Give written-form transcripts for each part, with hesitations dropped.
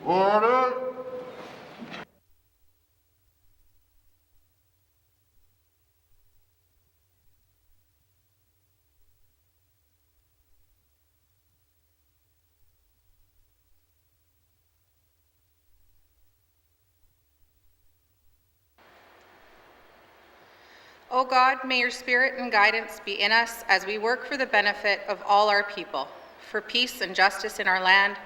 Order. O God, may your spirit and guidance be in us as we work for the benefit of all our people, for peace and justice in our land,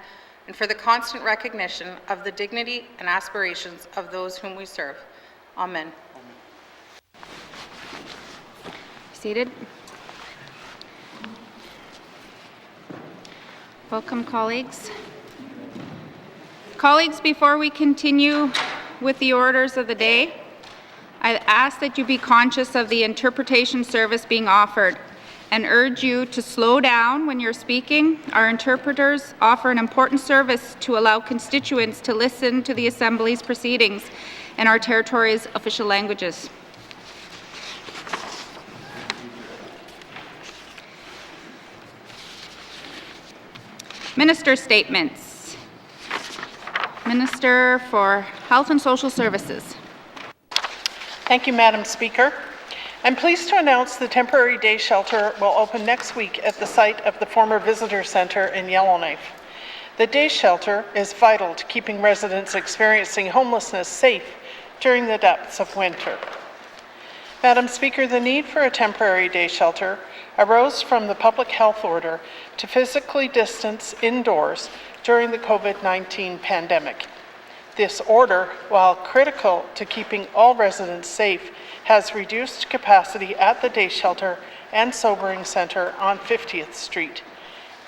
and for the constant recognition of the dignity and aspirations of those whom we serve. Amen. Seated. Welcome, colleagues. Colleagues, before we continue with the orders of the day, I ask that you be conscious of the interpretation service being offered and urge you to slow down when you're speaking. Our interpreters offer an important service to allow constituents to listen to the Assembly's proceedings in our territory's official languages. Minister statements. Minister for Health and Social Services. Thank you, Madam Speaker. I'm pleased to announce the temporary day shelter will open next week at the site of the former Visitor Centre in Yellowknife. The day shelter is vital to keeping residents experiencing homelessness safe during the depths of winter. Madam Speaker, the need for a temporary day shelter arose from the public health order to physically distance indoors during the COVID-19 pandemic. This order, while critical to keeping all residents safe, has reduced capacity at the day shelter and sobering centre on 50th Street,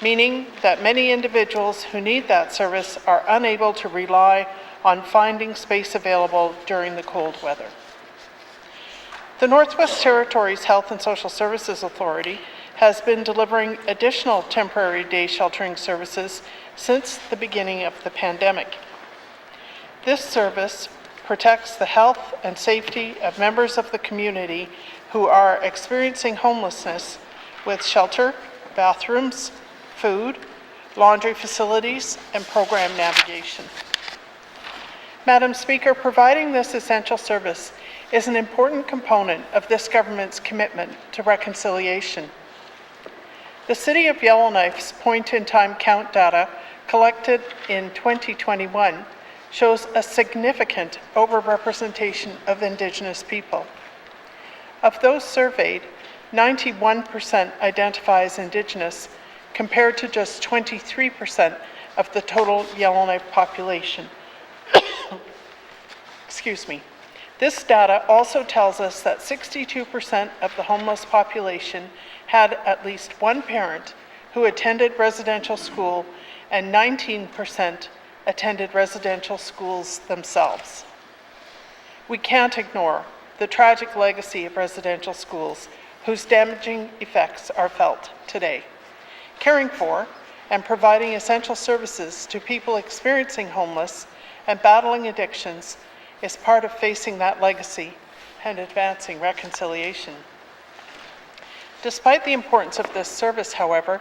meaning that many individuals who need that service are unable to rely on finding space available during the cold weather. The Northwest Territories Health and Social Services Authority has been delivering additional temporary day sheltering services since the beginning of the pandemic. This service protects the health and safety of members of the community who are experiencing homelessness with shelter, bathrooms, food, laundry facilities, and program navigation. Madam Speaker, providing this essential service is an important component of this government's commitment to reconciliation. The City of Yellowknife's point-in-time count data collected in 2021 shows a significant overrepresentation of Indigenous people. Of those surveyed, 91% identify as Indigenous, compared to just 23% of the total Yellowknife population. Excuse me. This data also tells us that 62% of the homeless population had at least one parent who attended residential school, and 19% attended residential schools themselves. We can't ignore the tragic legacy of residential schools whose damaging effects are felt today. Caring for and providing essential services to people experiencing homeless and battling addictions is part of facing that legacy and advancing reconciliation. Despite the importance of this service, however,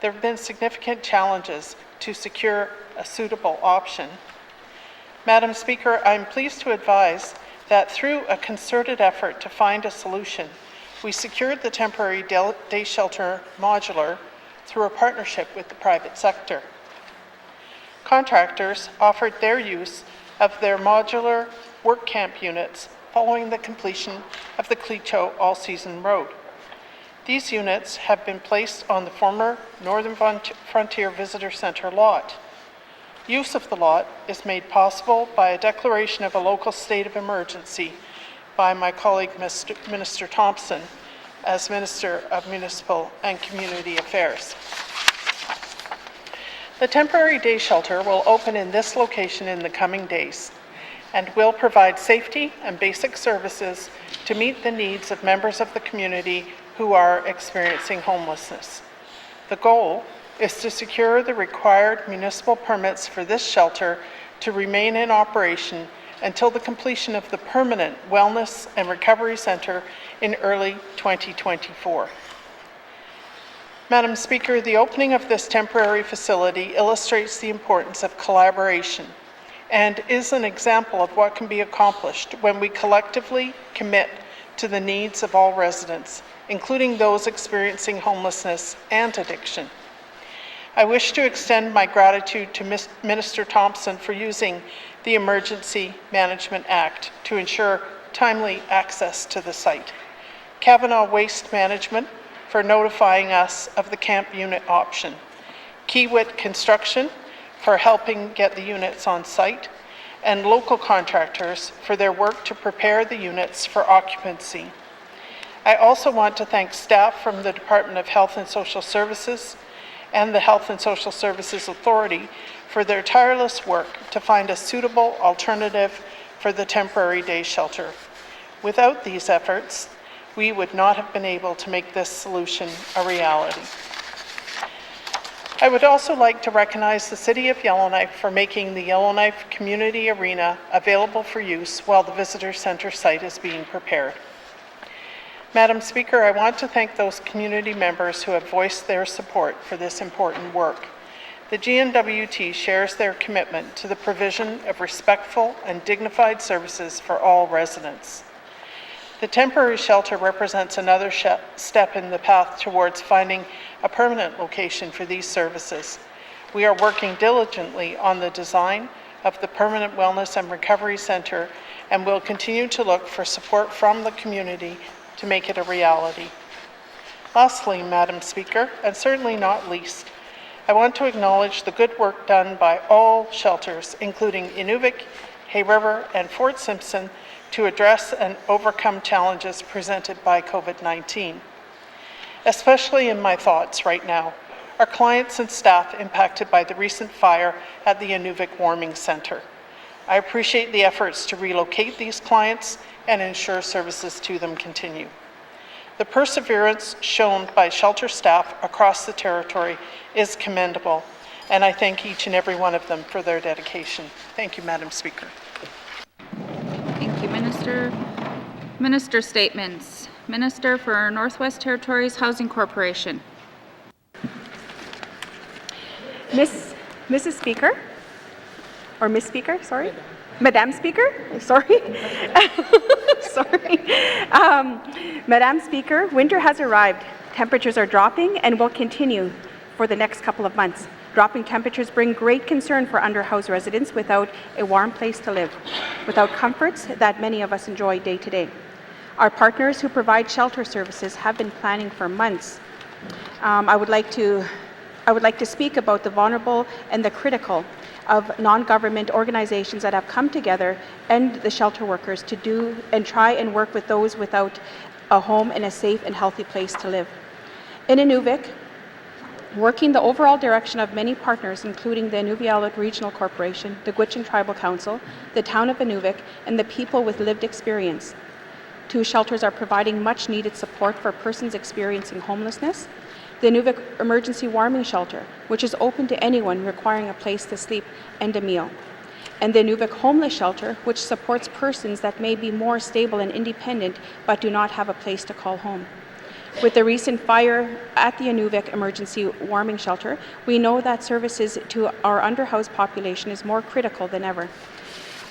there have been significant challenges to secure a suitable option. Madam Speaker, I'm pleased to advise that through a concerted effort to find a solution, we secured the temporary day shelter modular through a partnership with the private sector. Contractors offered their use of their modular work camp units following the completion of the Clecho All-Season Road. These units have been placed on the former Northern Frontier Visitor Centre lot. Use of the lot is made possible by a declaration of a local state of emergency by my colleague, Minister Thompson, as Minister of Municipal and Community Affairs. The temporary day shelter will open in this location in the coming days and will provide safety and basic services to meet the needs of members of the community who are experiencing homelessness. The goal is to secure the required municipal permits for this shelter to remain in operation until the completion of the permanent Wellness and Recovery Centre in early 2024. Madam Speaker, the opening of this temporary facility illustrates the importance of collaboration and is an example of what can be accomplished when we collectively commit to the needs of all residents, including those experiencing homelessness and addiction. I wish to extend my gratitude to Minister Thompson for using the Emergency Management Act to ensure timely access to the site, Kavanaugh Waste Management for notifying us of the camp unit option, Kiewit Construction for helping get the units on site, and local contractors for their work to prepare the units for occupancy. I also want to thank staff from the Department of Health and Social Services and the Health and Social Services Authority for their tireless work to find a suitable alternative for the temporary day shelter. Without these efforts, we would not have been able to make this solution a reality. I would also like to recognize the City of Yellowknife for making the Yellowknife Community Arena available for use while the Visitor Centre site is being prepared. Madam Speaker, I want to thank those community members who have voiced their support for this important work. The GNWT shares their commitment to the provision of respectful and dignified services for all residents. The temporary shelter represents another step in the path towards finding a permanent location for these services. We are working diligently on the design of the Permanent Wellness and Recovery Centre and will continue to look for support from the community to make it a reality. Lastly, Madam Speaker, and certainly not least, I want to acknowledge the good work done by all shelters, including Inuvik, Hay River, and Fort Simpson, to address and overcome challenges presented by COVID-19. Especially in my thoughts right now are clients and staff impacted by the recent fire at the Inuvik Warming Centre. I appreciate the efforts to relocate these clients and ensure services to them continue. The perseverance shown by shelter staff across the territory is commendable, and I thank each and every one of them for their dedication. Thank you, Madam Speaker. Thank you, Minister. Minister statements. Minister for Northwest Territories Housing Corporation. Mrs. Speaker, or Miss Speaker, sorry. Madam Speaker, sorry. Sorry. Madam Speaker, winter has arrived. Temperatures are dropping and will continue for the next couple of months. Dropping temperatures bring great concern for underhoused residents without a warm place to live, without comforts that many of us enjoy day to day. Our partners who provide shelter services have been planning for months. I would like to speak about the vulnerable and the critical of non-government organizations that have come together and the shelter workers to do and try and work with those without a home and a safe and healthy place to live. In Inuvik, working the overall direction of many partners, including the Inuvialuit Regional Corporation, the Gwich'in Tribal Council, the Town of Inuvik, and the people with lived experience. 2 shelters are providing much needed support for persons experiencing homelessness. The Inuvik Emergency Warming Shelter, which is open to anyone requiring a place to sleep and a meal. And the Inuvik Homeless Shelter, which supports persons that may be more stable and independent but do not have a place to call home. With the recent fire at the Inuvik Emergency Warming Shelter, we know that services to our underhoused population is more critical than ever.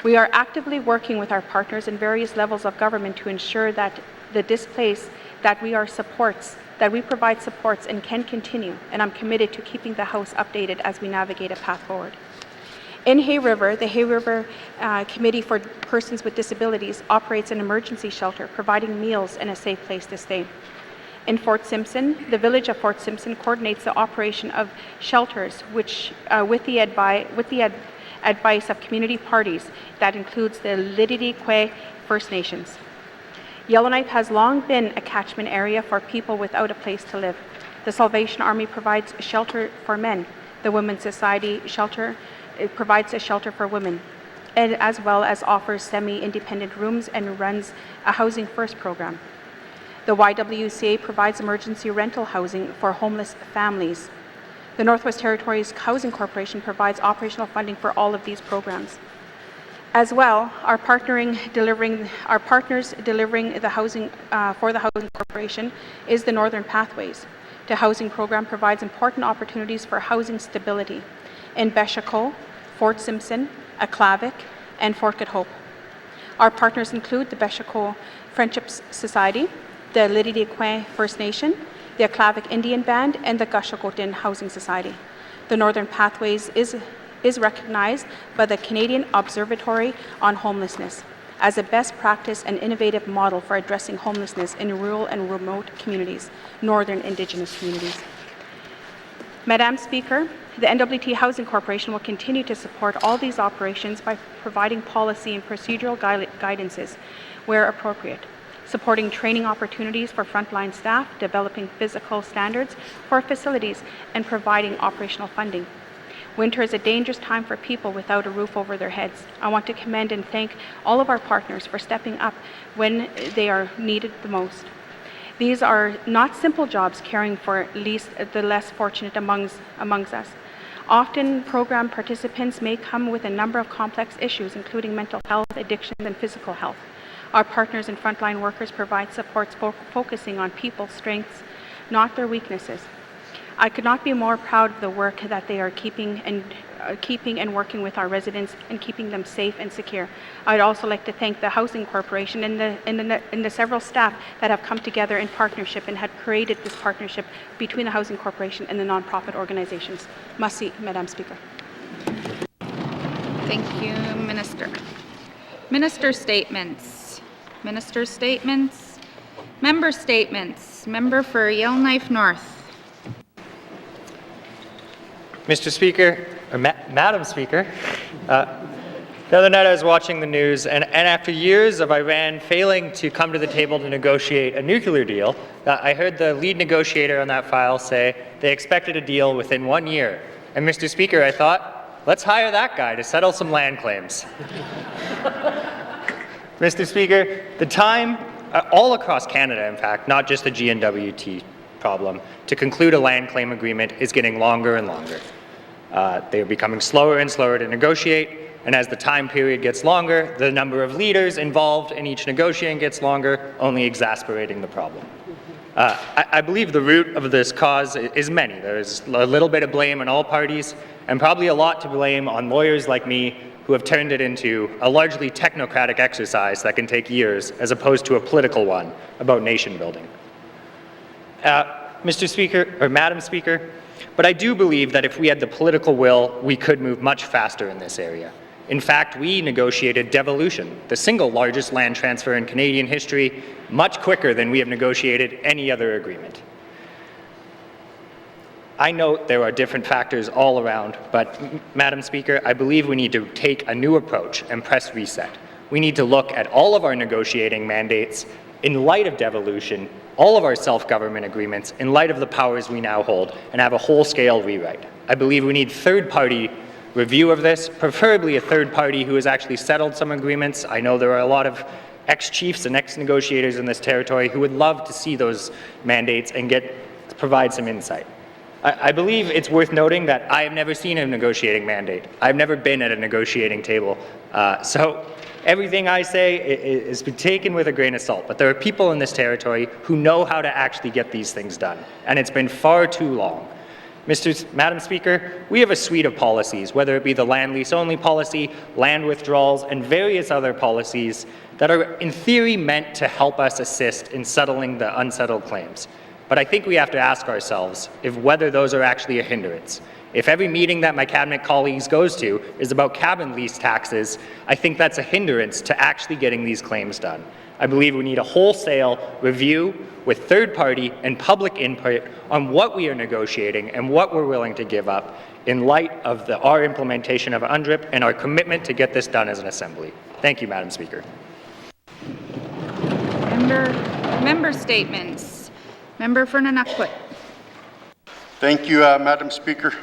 We are actively working with our partners in various levels of government to ensure that the displaced, that we provide supports and can continue, and I'm committed to keeping the House updated as we navigate a path forward. In Hay River, the Hay River Committee for Persons with Disabilities operates an emergency shelter, providing meals and a safe place to stay. In Fort Simpson, the village of Fort Simpson coordinates the operation of shelters, which, with the advice of community parties that includes the Lididi-Kwe First Nations. Yellowknife has long been a catchment area for people without a place to live. The Salvation Army provides shelter for men. The Women's Society shelter provides a shelter for women, and as well as offers semi-independent rooms and runs a Housing First program. The YWCA provides emergency rental housing for homeless families. The Northwest Territories Housing Corporation provides operational funding for all of these programs. As well, our partners delivering the housing for the Housing Corporation is the Northern Pathways. The housing program provides important opportunities for housing stability. In Beshaco, Fort Simpson, Aklavik, and Fort Good Hope. Our partners include the Beshako Friendship Society, the Lidi de Coin First Nation, the Aklavik Indian Band, and the Gashagotin Housing Society. The Northern Pathways is recognized by the Canadian Observatory on Homelessness as a best practice and innovative model for addressing homelessness in rural and remote communities, Northern Indigenous communities. Madam Speaker, the NWT Housing Corporation will continue to support all these operations by providing policy and procedural guidances where appropriate, supporting training opportunities for frontline staff, developing physical standards for facilities, and providing operational funding. Winter is a dangerous time for people without a roof over their heads. I want to commend and thank all of our partners for stepping up when they are needed the most. These are not simple jobs caring for the less fortunate amongst us. Often, program participants may come with a number of complex issues, including mental health, addictions, and physical health. Our partners and frontline workers provide supports focusing on people's strengths, not their weaknesses. I could not be more proud of the work that they are keeping and working with our residents and keeping them safe and secure. I'd also like to thank the Housing Corporation and the several staff that have come together in partnership and had created this partnership between the Housing Corporation and the nonprofit organizations. Merci, Madam Speaker. Thank you, Minister. Minister statements. Minister statements. Member statements. Member for Yellowknife North. Mr. Speaker, or Madam Speaker, the other night I was watching the news, and after years of Iran failing to come to the table to negotiate a nuclear deal, I heard the lead negotiator on that file say they expected a deal within 1 year. And Mr. Speaker, I thought, let's hire that guy to settle some land claims. Mr. Speaker, the time, all across Canada, in fact, not just the GNWT problem, to conclude a land claim agreement is getting longer and longer. They are becoming slower and slower to negotiate, and as the time period gets longer, the number of leaders involved in each negotiating gets longer, only exacerbating the problem. I believe the root of this cause is many. There's a little bit of blame on all parties, and probably a lot to blame on lawyers like me who have turned it into a largely technocratic exercise that can take years as opposed to a political one about nation building. Mr. Speaker, or Madam Speaker, but I do believe that if we had the political will, we could move much faster in this area. In fact, we negotiated devolution, the single largest land transfer in Canadian history, much quicker than we have negotiated any other agreement. I note there are different factors all around, but Madam Speaker, I believe we need to take a new approach and press reset. We need to look at all of our negotiating mandates in light of devolution, all of our self-government agreements, in light of the powers we now hold, and have a whole-scale rewrite. I believe we need third-party review of this, preferably a third party who has actually settled some agreements. I know there are a lot of ex-chiefs and ex-negotiators in this territory who would love to see those mandates and provide some insight. I believe it's worth noting that I have never seen a negotiating mandate. I've never been at a negotiating table. So everything I say is taken with a grain of salt, but there are people in this territory who know how to actually get these things done, and it's been far too long. Madam Speaker, we have a suite of policies, whether it be the land lease only policy, land withdrawals, and various other policies that are in theory meant to help us assist in settling the unsettled claims. But I think we have to ask ourselves whether those are actually a hindrance. If every meeting that my cabinet colleagues goes to is about cabin lease taxes, I think that's a hindrance to actually getting these claims done. I believe we need a wholesale review with third-party and public input on what we are negotiating and what we're willing to give up in light of our implementation of UNDRIP and our commitment to get this done as an assembly. Thank you, Madam Speaker. Member statements. Member for Nunavut. Thank you, Madam Speaker.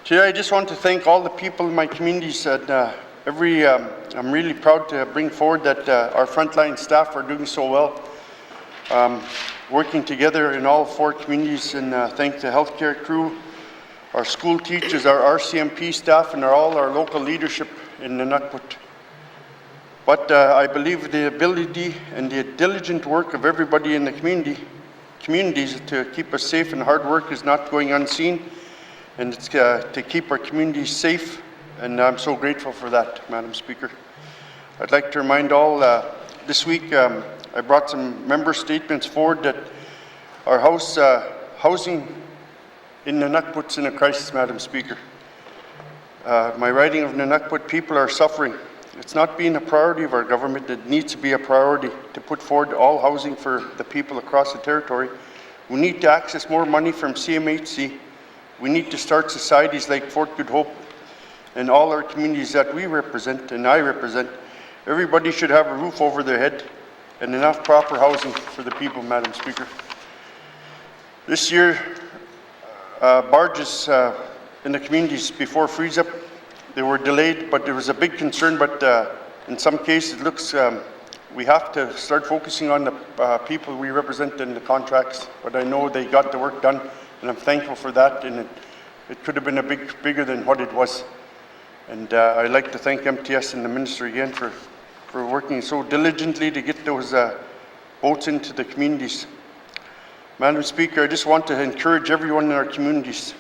Today I just want to thank all the people in my communities. I'm really proud to bring forward that our frontline staff are doing so well, working together in all 4 communities, and thank the healthcare crew, our school teachers, our RCMP staff, and all our local leadership in Nunavut. But I believe the ability and the diligent work of everybody in the communities to keep us safe and hard work is not going unseen, and it's to keep our communities safe and I'm so grateful for that, Madam Speaker. I'd like to remind all, this week I brought some member statements forward that our housing in Nunukput's in a crisis, Madam Speaker. My riding of Nunukput people are suffering. It's not being a priority of our government. It needs to be a priority to put forward all housing for the people across the territory. We need to access more money from CMHC. We need to start societies like Fort Good Hope and all our communities that we represent and I represent. Everybody should have a roof over their head and enough proper housing for the people, Madam Speaker. This year, barges in the communities before freeze-up, they were delayed, but there was a big concern, but in some cases it looks we have to start focusing on the people we represent in the contracts, but I know they got the work done, and I'm thankful for that, and it could have been bigger than what it was. And I'd like to thank MTS and the Minister again for working so diligently to get those boats into the communities. Madam Speaker, I just want to encourage everyone in our communities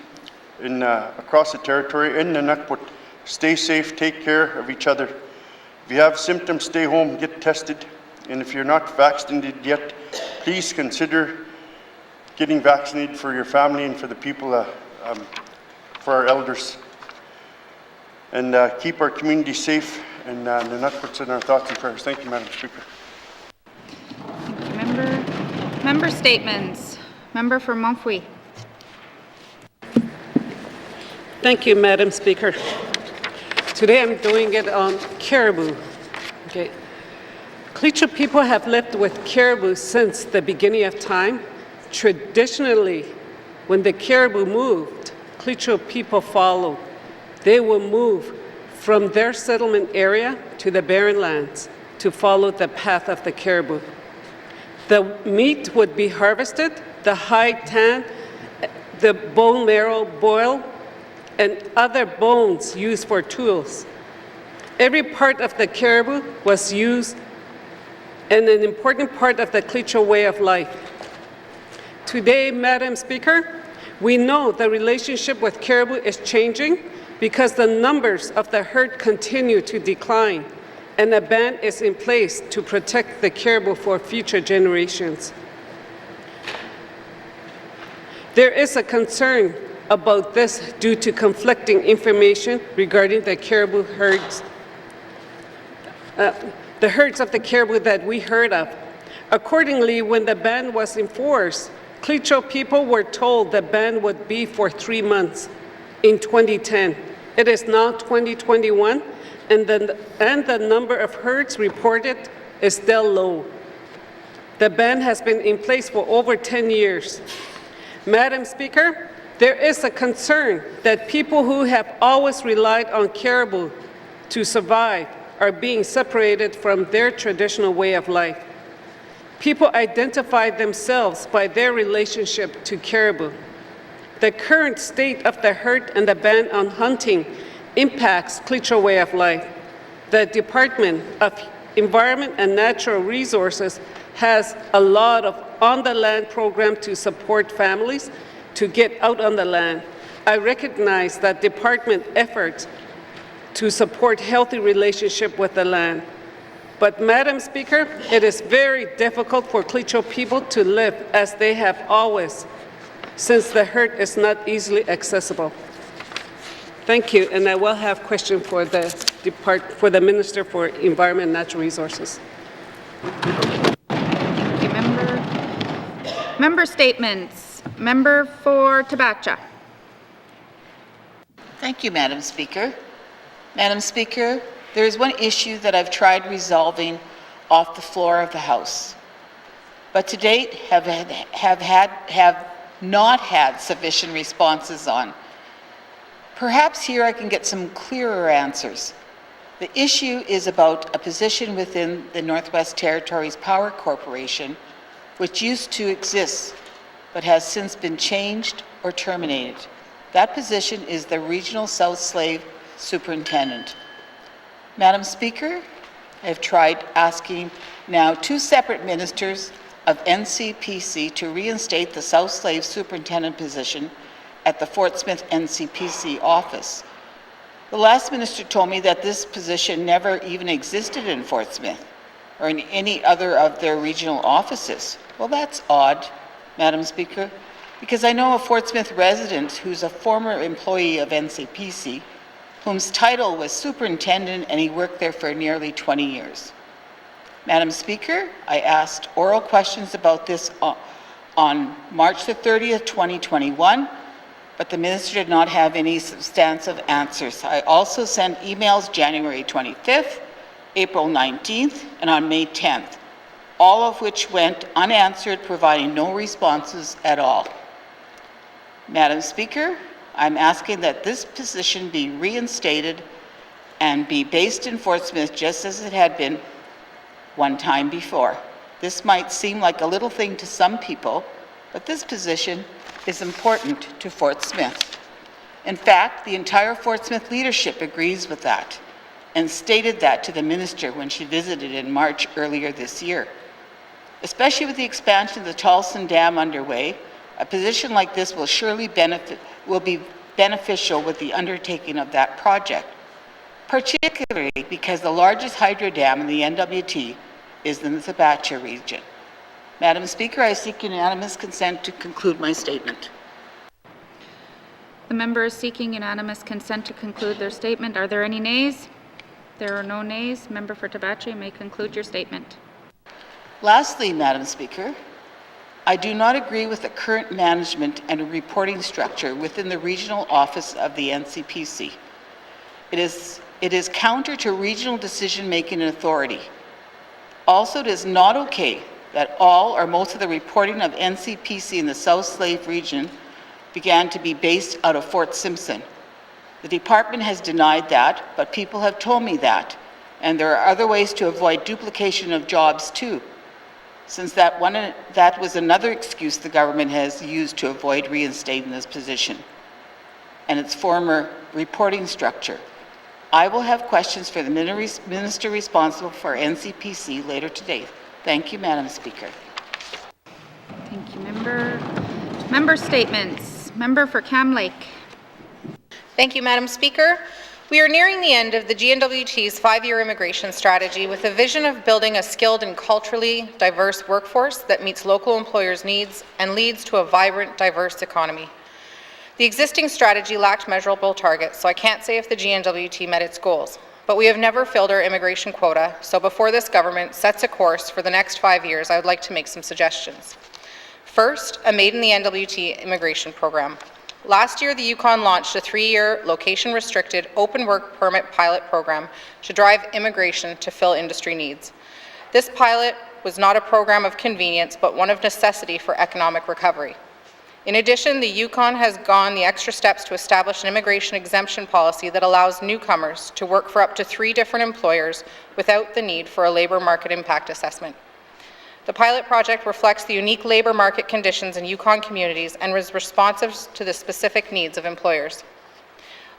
across the territory in Nunukput, stay safe, take care of each other. If you have symptoms, stay home, get tested. And if you're not vaccinated yet, please consider getting vaccinated for your family and for the people, for our elders. And keep our community safe, and Nunukput's in our thoughts and prayers. Thank you, Madam Speaker. Thank you, Member statements. Member for Montfouille. Thank you, Madam Speaker. Today I'm doing it on caribou. Okay. Kl'ichor people have lived with caribou since the beginning of time. Traditionally, when the caribou moved, Kl'ichor people followed. They will move from their settlement area to the barren lands to follow the path of the caribou. The meat would be harvested, the hide tanned, the bone marrow boiled, and other bones used for tools. Every part of the caribou was used and an important part of the Kl'ichor way of life. Today, Madam Speaker, we know the relationship with caribou is changing because the numbers of the herd continue to decline, and a ban is in place to protect the caribou for future generations. There is a concern about this due to conflicting information regarding the caribou herds, the herds of the caribou that we heard of. Accordingly, when the ban was enforced, Kl'ichor people were told the ban would be for 3 months in 2010. It is now 2021, and the number of herds reported is still low. The ban has been in place for over 10 years. Madam Speaker, there is a concern that people who have always relied on caribou to survive are being separated from their traditional way of life. People identify themselves by their relationship to caribou. The current state of the herd and the ban on hunting impacts Kl'ichor way of life. The Department of Environment and Natural Resources has a lot of on-the-land program to support families to get out on the land. I recognize that department efforts to support healthy relationship with the land. But Madam Speaker, it is very difficult for Kl'ichor people to live as they have always, since the herd is not easily accessible. Thank you, and I will have a question for the Minister for Environment and Natural Resources. Thank you, Member statements. Member for Tabasco. Thank you, Madam Speaker. Madam Speaker, there is one issue that I've tried resolving off the floor of the House, but to date have not had sufficient responses on. Perhaps here I can get some clearer answers. The issue is about a position within the Northwest Territories Power Corporation, which used to exist but has since been changed or terminated. That position is the Regional South Slave Superintendent. Madam Speaker, I have tried asking now 2 separate ministers of NCPC to reinstate the South Slave Superintendent position at the Fort Smith NCPC office. The last minister told me that this position never even existed in Fort Smith or in any other of their regional offices. Well, that's odd, Madam Speaker, because I know a Fort Smith resident who's a former employee of NCPC, whose title was superintendent, and he worked there for nearly 20 years. Madam Speaker, I asked oral questions about this on March the 30th, 2021, but the minister did not have any substantive answers. I also sent emails January 25th, April 19th, and on May 10th, all of which went unanswered, providing no responses at all. Madam Speaker, I'm asking that this position be reinstated and be based in Fort Smith just as it had been one time before. This might seem like a little thing to some people, but this position is important to Fort Smith. In fact, the entire Fort Smith leadership agrees with that and stated that to the minister when she visited in March earlier this year. Especially with the expansion of the Charleston Dam underway, a position like this will surely be beneficial with the undertaking of that project, particularly because the largest hydro dam in the NWT is in the Thabachia region. Madam Speaker, I seek unanimous consent to conclude my statement. The member is seeking unanimous consent to conclude their statement. Are there any nays? There are no nays. Member for Thabachia, you may conclude your statement. Lastly, Madam Speaker, I do not agree with the current management and reporting structure within the regional office of the NCPC. It is counter to regional decision-making authority. Also, it is not okay that all or most of the reporting of NCPC in the South Slave region began to be based out of Fort Simpson. The department has denied that, but people have told me that, and there are other ways to avoid duplication of jobs too, since that was another excuse the government has used to avoid reinstating this position and its former reporting structure. I will have questions for the minister responsible for NCPC later today. Thank you, Madam Speaker. Thank you, member. Member statements. Member for Cam Lake. Thank you, Madam Speaker. We are nearing the end of the GNWT's 5-year immigration strategy with a vision of building a skilled and culturally diverse workforce that meets local employers' needs and leads to a vibrant, diverse economy. The existing strategy lacked measurable targets, so I can't say if the GNWT met its goals. But we have never filled our immigration quota, so before this government sets a course for the next 5 years, I would like to make some suggestions. First, a Made in the NWT immigration program. Last year, the Yukon launched a 3-year location-restricted open work permit pilot program to drive immigration to fill industry needs. This pilot was not a program of convenience, but one of necessity for economic recovery. In addition, the Yukon has gone the extra steps to establish an immigration exemption policy that allows newcomers to work for up to 3 different employers without the need for a labor market impact assessment. The pilot project reflects the unique labor market conditions in Yukon communities and was responsive to the specific needs of employers.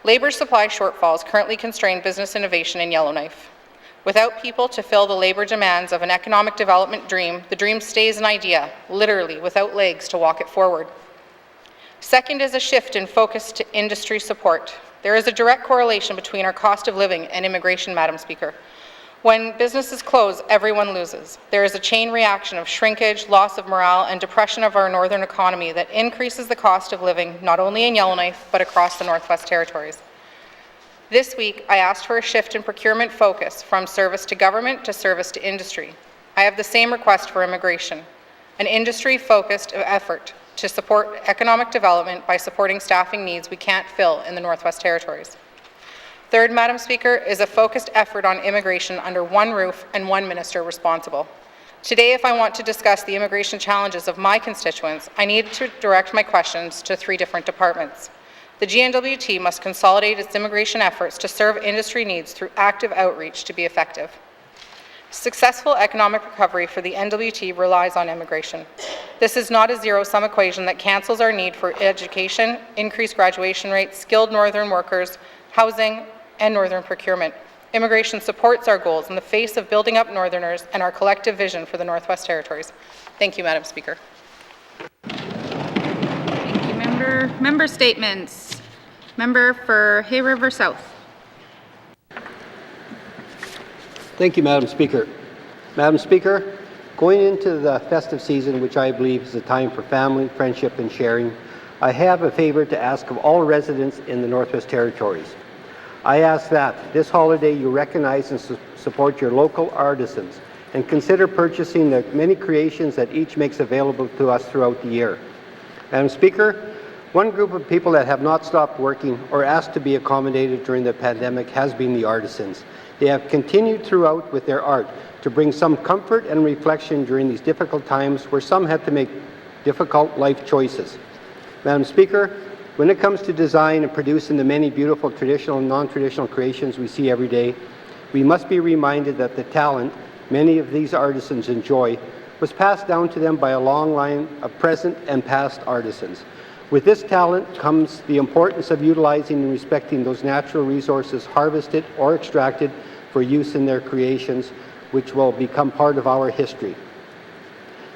Labor supply shortfalls currently constrain business innovation in Yellowknife. Without people to fill the labor demands of an economic development dream, the dream stays an idea, literally without legs to walk it forward. Second is a shift in focus to industry support. There is a direct correlation between our cost of living and immigration, Madam Speaker. When businesses close, everyone loses. There is a chain reaction of shrinkage, loss of morale, and depression of our northern economy that increases the cost of living not only in Yellowknife, but across the Northwest Territories. This week, I asked for a shift in procurement focus from service to government to service to industry. I have the same request for immigration, an industry-focused effort to support economic development by supporting staffing needs we can't fill in the Northwest Territories. Third, Madam Speaker, is a focused effort on immigration under one roof and one minister responsible. Today, if I want to discuss the immigration challenges of my constituents, I need to direct my questions to 3 different departments. The GNWT must consolidate its immigration efforts to serve industry needs through active outreach to be effective. Successful economic recovery for the NWT relies on immigration. This is not a zero-sum equation that cancels our need for education, increased graduation rates, skilled northern workers, housing, and northern procurement. Immigration supports our goals in the face of building up northerners and our collective vision for the Northwest Territories. Thank you, Madam Speaker. Thank you, member. Member statements. Member for Hay River South. Thank you, Madam Speaker. Madam Speaker, going into the festive season, which I believe is a time for family, friendship, and sharing, I have a favor to ask of all residents in the Northwest Territories. I ask that this holiday you recognize and support your local artisans and consider purchasing the many creations that each makes available to us throughout the year. Madam Speaker, one group of people that have not stopped working or asked to be accommodated during the pandemic has been the artisans. They have continued throughout with their art to bring some comfort and reflection during these difficult times where some had to make difficult life choices. Madam Speaker, when it comes to design and producing the many beautiful traditional and non-traditional creations we see every day, we must be reminded that the talent many of these artisans enjoy was passed down to them by a long line of present and past artisans. With this talent comes the importance of utilizing and respecting those natural resources harvested or extracted for use in their creations, which will become part of our history.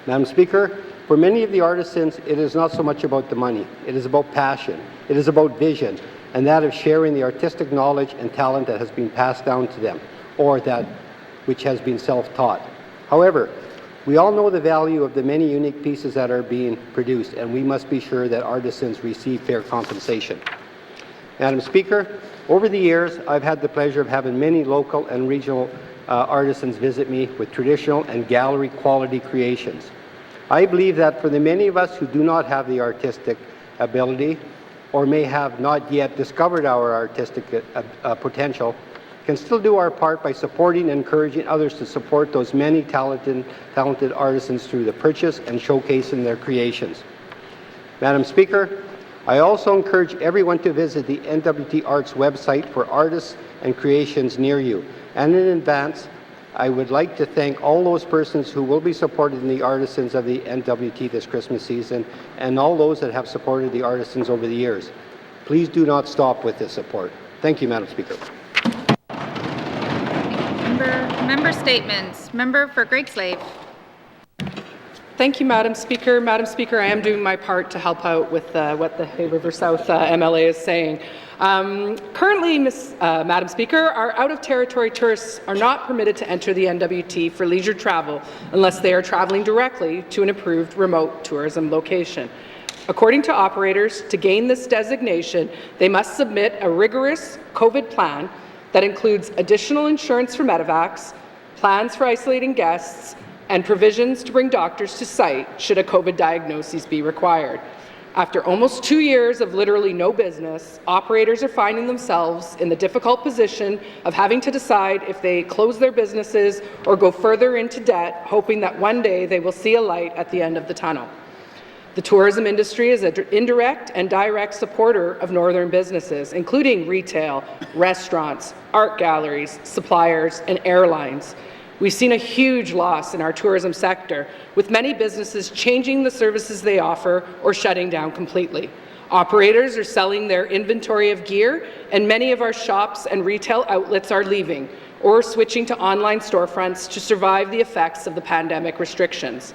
Madam Speaker, for many of the artisans, it is not so much about the money. It is about passion. It is about vision, and that of sharing the artistic knowledge and talent that has been passed down to them, or that which has been self-taught. However, we all know the value of the many unique pieces that are being produced, and we must be sure that artisans receive fair compensation. Madam Speaker, over the years, I've had the pleasure of having many local and regional artisans visit me with traditional and gallery quality creations. I believe that for the many of us who do not have the artistic ability or may have not yet discovered our artistic potential, can still do our part by supporting and encouraging others to support those many talented artisans through the purchase and showcasing their creations. Madam Speaker, I also encourage everyone to visit the NWT Arts website for artists and creations near you. And in advance, I would like to thank all those persons who will be supporting the artisans of the NWT this Christmas season and all those that have supported the artisans over the years. Please do not stop with this support. Thank you, Madam Speaker. Member statements. Member for Great Slave. Thank you, Madam Speaker. Madam Speaker, I am doing my part to help out with what the Hay River South MLA is saying. Currently, Madam Speaker, our out-of-territory tourists are not permitted to enter the NWT for leisure travel unless they are traveling directly to an approved remote tourism location. According to operators, to gain this designation, they must submit a rigorous COVID plan that includes additional insurance for medevacs, plans for isolating guests, and provisions to bring doctors to site should a COVID diagnosis be required. After almost 2 years of literally no business, operators are finding themselves in the difficult position of having to decide if they close their businesses or go further into debt, hoping that one day they will see a light at the end of the tunnel. The tourism industry is an indirect and direct supporter of northern businesses, including retail, restaurants, art galleries, suppliers, and airlines. We've seen a huge loss in our tourism sector, with many businesses changing the services they offer or shutting down completely. Operators are selling their inventory of gear, and many of our shops and retail outlets are leaving or switching to online storefronts to survive the effects of the pandemic restrictions.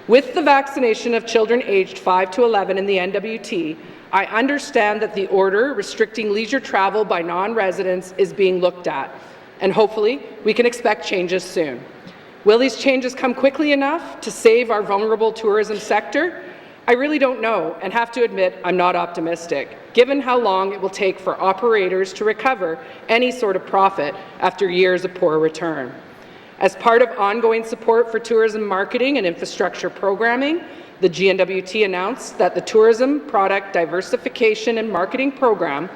With the vaccination of children aged 5 to 11 in the NWT, I understand that the order restricting leisure travel by non-residents is being looked at, and hopefully we can expect changes soon. Will these changes come quickly enough to save our vulnerable tourism sector? I really don't know, and have to admit I'm not optimistic, given how long it will take for operators to recover any sort of profit after years of poor return. As part of ongoing support for tourism marketing and infrastructure programming, the GNWT announced that the Tourism Product Diversification and Marketing Program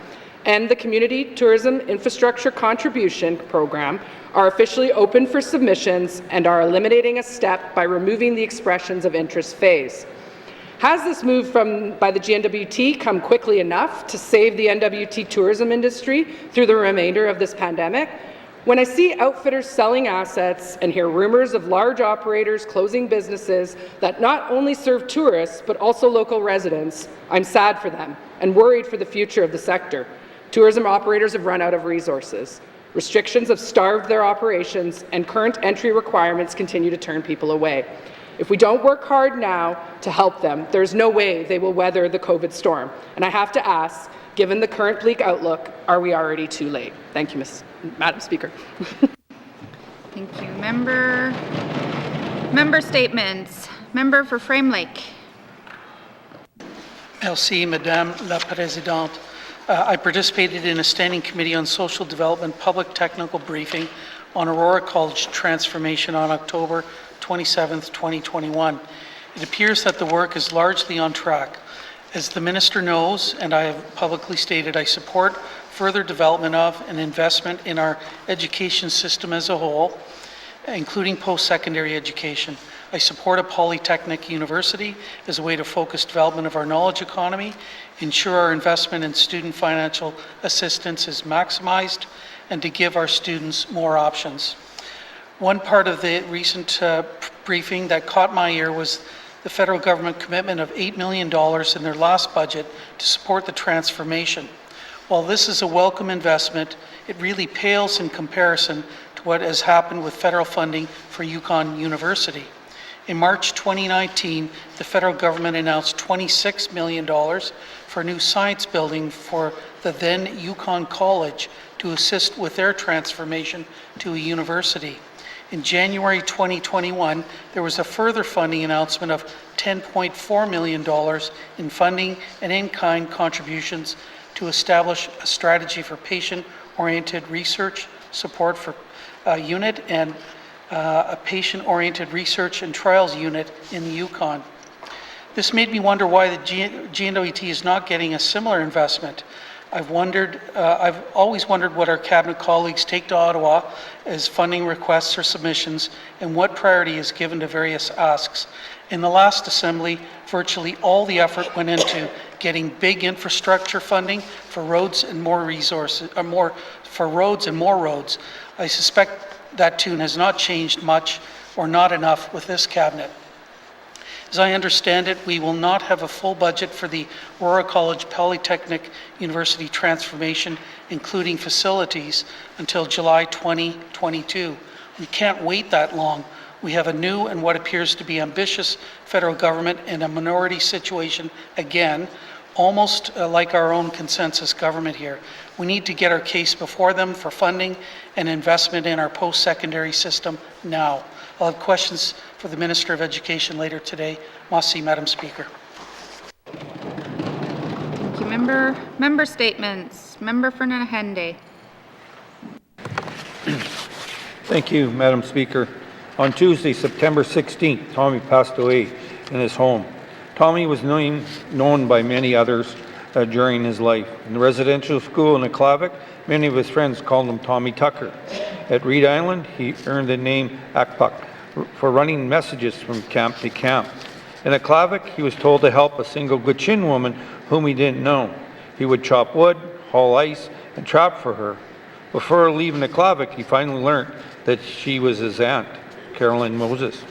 and the Community Tourism Infrastructure Contribution Program are officially open for submissions and are eliminating a step by removing the expressions of interest phase. Has this move by the GNWT come quickly enough to save the NWT tourism industry through the remainder of this pandemic? When I see outfitters selling assets and hear rumors of large operators closing businesses that not only serve tourists but also local residents, I'm sad for them and worried for the future of the sector. Tourism operators have run out of resources. Restrictions have starved their operations, and current entry requirements continue to turn people away. If we don't work hard now to help them, there's no way they will weather the COVID storm. And I have to ask, given the current bleak outlook, are we already too late? Thank you, Madam Speaker. Thank you. Member statements. Member for Frame Lake. Merci, Madame la Présidente. I participated in a standing committee on social development public technical briefing on Aurora College transformation on October 27th, 2021. It appears that the work is largely on track. As the Minister knows, and I have publicly stated, I support further development of and investment in our education system as a whole, including post-secondary education. I support a polytechnic university as a way to focus development of our knowledge economy, ensure our investment in student financial assistance is maximized, and to give our students more options. One part of the recent briefing that caught my ear was the federal government commitment of $8 million in their last budget to support the transformation. While this is a welcome investment, it really pales in comparison to what has happened with federal funding for Yukon University. In March 2019, the federal government announced $26 million for a new science building for the then Yukon College to assist with their transformation to a university. In January 2021, there was a further funding announcement of $10.4 million in funding and in-kind contributions to establish a strategy for patient-oriented research support for unit and a patient-oriented research and trials unit in the Yukon. This made me wonder why the GNWT is not getting a similar investment. I've always wondered what our cabinet colleagues take to Ottawa as funding requests or submissions and what priority is given to various asks. In the last assembly, virtually all the effort went into getting big infrastructure funding for roads and more resources, for roads and more roads. I suspect that tune has not changed much or not enough with this cabinet. As I understand it, we will not have a full budget for the Aurora College Polytechnic University transformation, including facilities, until July 2022. We can't wait that long. We have a new and what appears to be ambitious federal government in a minority situation again, almost like our own consensus government here. We need to get our case before them for funding and investment in our post-secondary system now. I'll have questions for the Minister of Education later today. Merci, Madam Speaker. Thank you, Member. Member statements. Member for Nahende. Thank you, Madam Speaker. On Tuesday, September 16th, Tommy passed away in his home. Tommy was known by many others during his life. In the residential school in Aklavik, many of his friends called him Tommy Tucker. At Reed Island, he earned the name Akpuk for running messages from camp to camp. In Aklavik, he was told to help a single Gwich'in woman whom he didn't know. He would chop wood, haul ice, and trap for her. Before leaving Aklavik, he finally learned that she was his aunt, Carolyn Moses.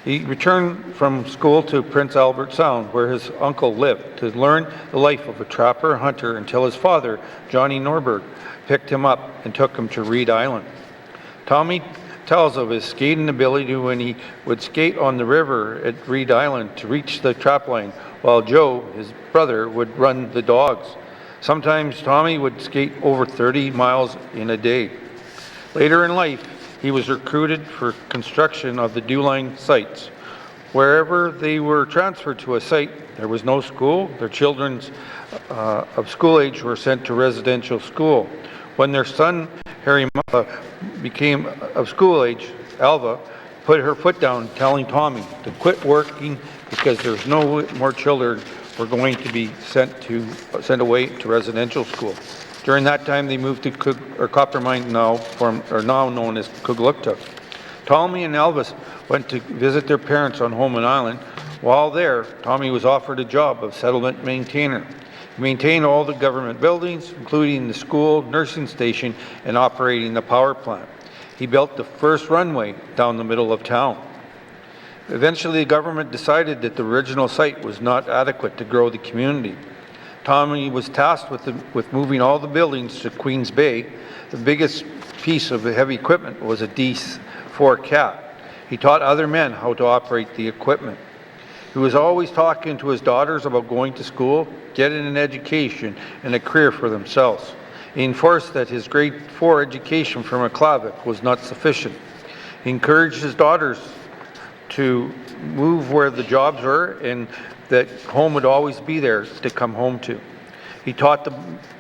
He returned from school to Prince Albert Sound, where his uncle lived, to learn the life of a trapper-hunter until his father, Johnny Norberg, picked him up and took him to Reed Island. Tommy tells of his skating ability when he would skate on the river at Reed Island to reach the trap line, while Joe, his brother, would run the dogs. Sometimes Tommy would skate over 30 miles in a day. Later in life, he was recruited for construction of the Dewline sites. Wherever they were transferred to a site, there was no school. Their children of school age were sent to residential school. When their son, Harry, became of school age, Alva put her foot down, telling Tommy to quit working because there's no more children were going to be sent away to residential school. During that time, they moved to Copper Mine, now known as Kugluktuk. Tommy and Elvis went to visit their parents on Holman Island. While there, Tommy was offered a job of settlement maintainer. He maintained all the government buildings, including the school, nursing station, and operating the power plant. He built the first runway down the middle of town. Eventually, the government decided that the original site was not adequate to grow the community. Tommy was tasked with moving all the buildings to Queens Bay. The biggest piece of the heavy equipment was a D4 Cat. He taught other men how to operate the equipment. He was always talking to his daughters about going to school, getting an education, and a career for themselves. He enforced that his grade 4 education from Aklavik was not sufficient. He encouraged his daughters to move where the jobs were and that home would always be there to come home to. He taught the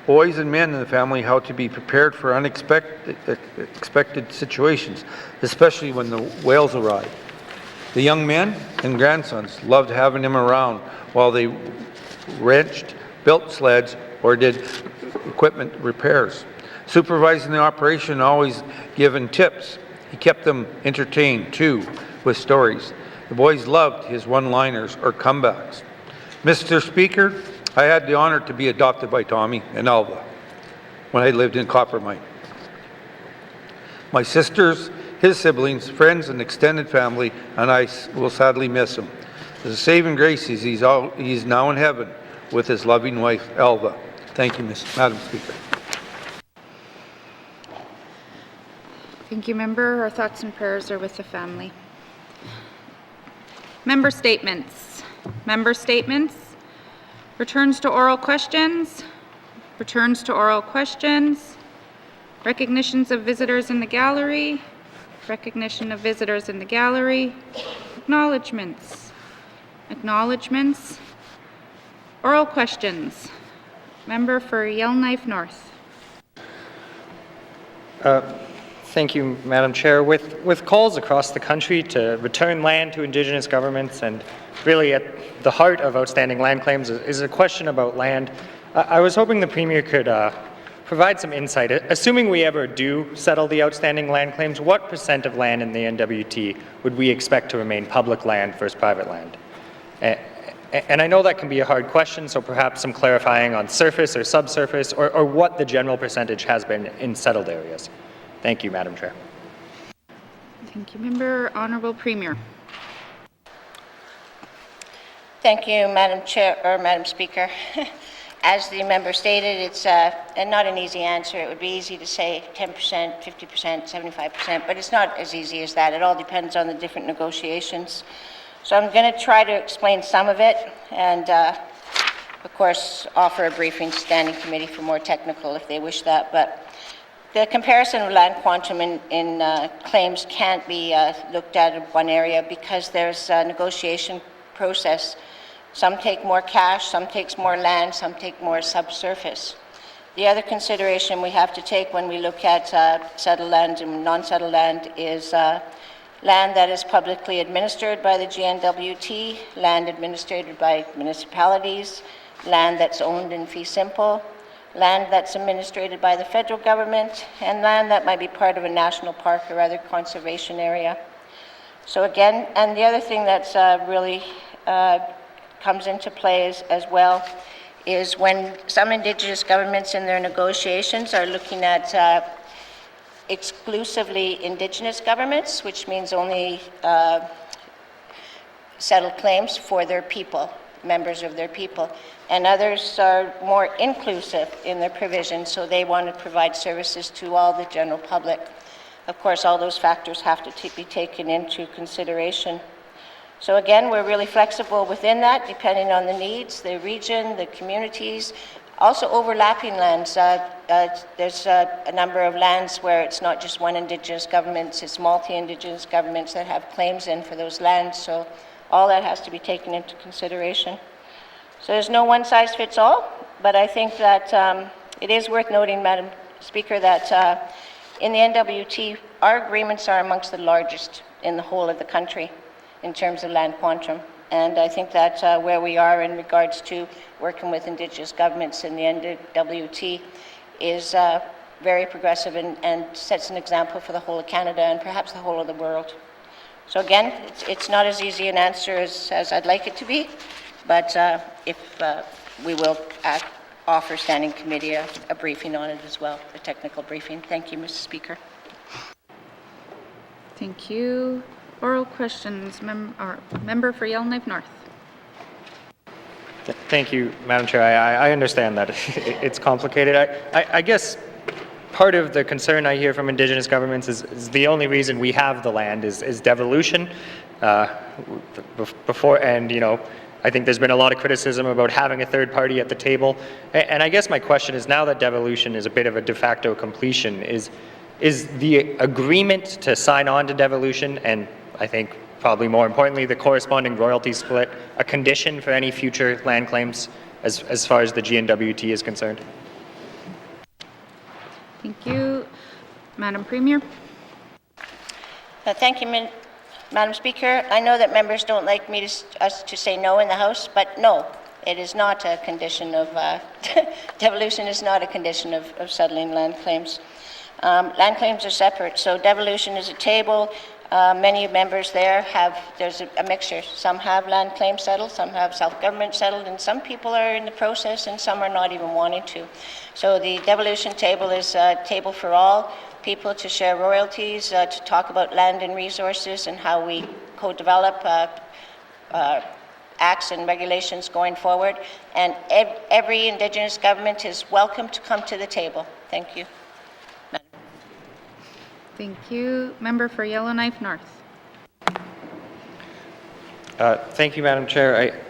boys and men in the family how to be prepared for unexpected situations, especially when the whales arrived. The young men and grandsons loved having him around while they wrenched, built sleds, or did equipment repairs. Supervising the operation, always giving tips. He kept them entertained, too, with stories. The boys loved his one-liners or comebacks. Mr. Speaker, I had the honor to be adopted by Tommy and Alva when I lived in Coppermine. My sisters, his siblings, friends, and extended family, and I will sadly miss him. As a saving grace, he's now in heaven with his loving wife, Alva. Thank you, Madam Speaker. Thank you, Member. Our thoughts and prayers are with the family. Member statements. Member statements. Returns to oral questions. Returns to oral questions. Recognitions of visitors in the gallery. Recognition of visitors in the gallery. Acknowledgements. Acknowledgements. Oral questions. Member for Yellowknife North. Thank you, Madam Chair. With calls across the country to return land to Indigenous governments, and really at the heart of outstanding land claims is a question about land, I was hoping the Premier could provide some insight. Assuming we ever do settle the outstanding land claims, what % of land in the NWT would we expect to remain public land versus private land? And I know that can be a hard question, so perhaps some clarifying on surface or subsurface, or what the general percentage has been in settled areas. Thank you, Madam Chair. Thank you, Member. Honourable Premier. Thank you, Madam Chair, or Madam Speaker. As the member stated, it's not an easy answer. It would be easy to say 10%, 50%, 75%, but it's not as easy as that. It all depends on the different negotiations. So I'm going to try to explain some of it, and of course, offer a briefing to Standing Committee for more technical if they wish that. But the comparison of land quantum in claims can't be looked at in one area because there's a negotiation process. Some take more cash, some takes more land, some take more subsurface. The other consideration we have to take when we look at settled land and non-settled land is land that is publicly administered by the GNWT, land administered by municipalities, land that's owned in fee simple, land that's administered by the federal government, and land that might be part of a national park or other conservation area. So again, and the other thing that's really comes into play as well is when some Indigenous governments in their negotiations are looking at exclusively Indigenous governments, which means only settled claims for their people, members of their people. And others are more inclusive in their provision, so they want to provide services to all the general public. Of course, all those factors have to be taken into consideration. So again, we're really flexible within that, depending on the needs, the region, the communities, also overlapping lands. There's a number of lands where it's not just one Indigenous government, it's multi-Indigenous governments that have claims in for those lands, so all that has to be taken into consideration. So there's no one-size-fits-all, but I think that it is worth noting, Madam Speaker, that in the NWT, our agreements are amongst the largest in the whole of the country in terms of land quantum. And I think that where we are in regards to working with Indigenous governments in the NWT is very progressive and sets an example for the whole of Canada and perhaps the whole of the world. So again, it's not as easy an answer as I'd like it to be, but if we will offer Standing Committee a briefing on it as well, a technical briefing. Thank you, Mr. Speaker. Thank you. Oral questions. Member for Yellowknife North. Thank you, Madam Chair. I understand that it's complicated. I guess part of the concern I hear from Indigenous governments is the only reason we have the land is devolution. Before, and I think there's been a lot of criticism about having a third party at the table. And I guess my question is, now that devolution is a bit of a de facto completion, is the agreement to sign on to devolution, and I think probably more importantly, the corresponding royalty split, a condition for any future land claims as far as the GNWT is concerned? Thank you. Madam Premier. Thank you, Madam Speaker. I know that members don't like us to say no in the House, but no, it is not a condition of, devolution is not a condition of settling land claims. Land claims are separate, so devolution is a table. Many members there there's a mixture. Some have land claims settled, some have self-government settled, and some people are in the process and some are not even wanting to. So the devolution table is a table for all people to share royalties, to talk about land and resources and how we co-develop acts and regulations going forward. And every Indigenous government is welcome to come to the table. Thank you. Thank you. Member for Yellowknife North. Thank you, Madam Chair,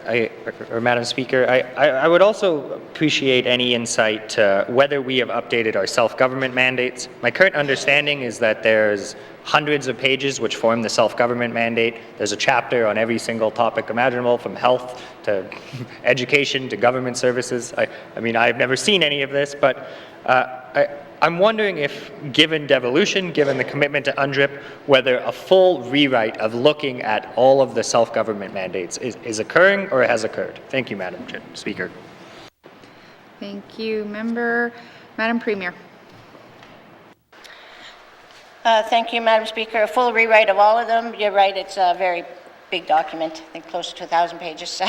or Madam Speaker. I would also appreciate any insight to whether we have updated our self-government mandates. My current understanding is that there's hundreds of pages which form the self-government mandate. There's a chapter on every single topic imaginable, from health to education to government services. I mean, I've never seen any of this, but I'm wondering if, given devolution, given the commitment to UNDRIP, whether a full rewrite of looking at all of the self-government mandates is occurring or has occurred. Thank you, Madam Speaker. Thank you. Madam Premier. Thank you, Madam Speaker. A full rewrite of all of them. You're right, it's a very big document, I think close to 1,000 pages.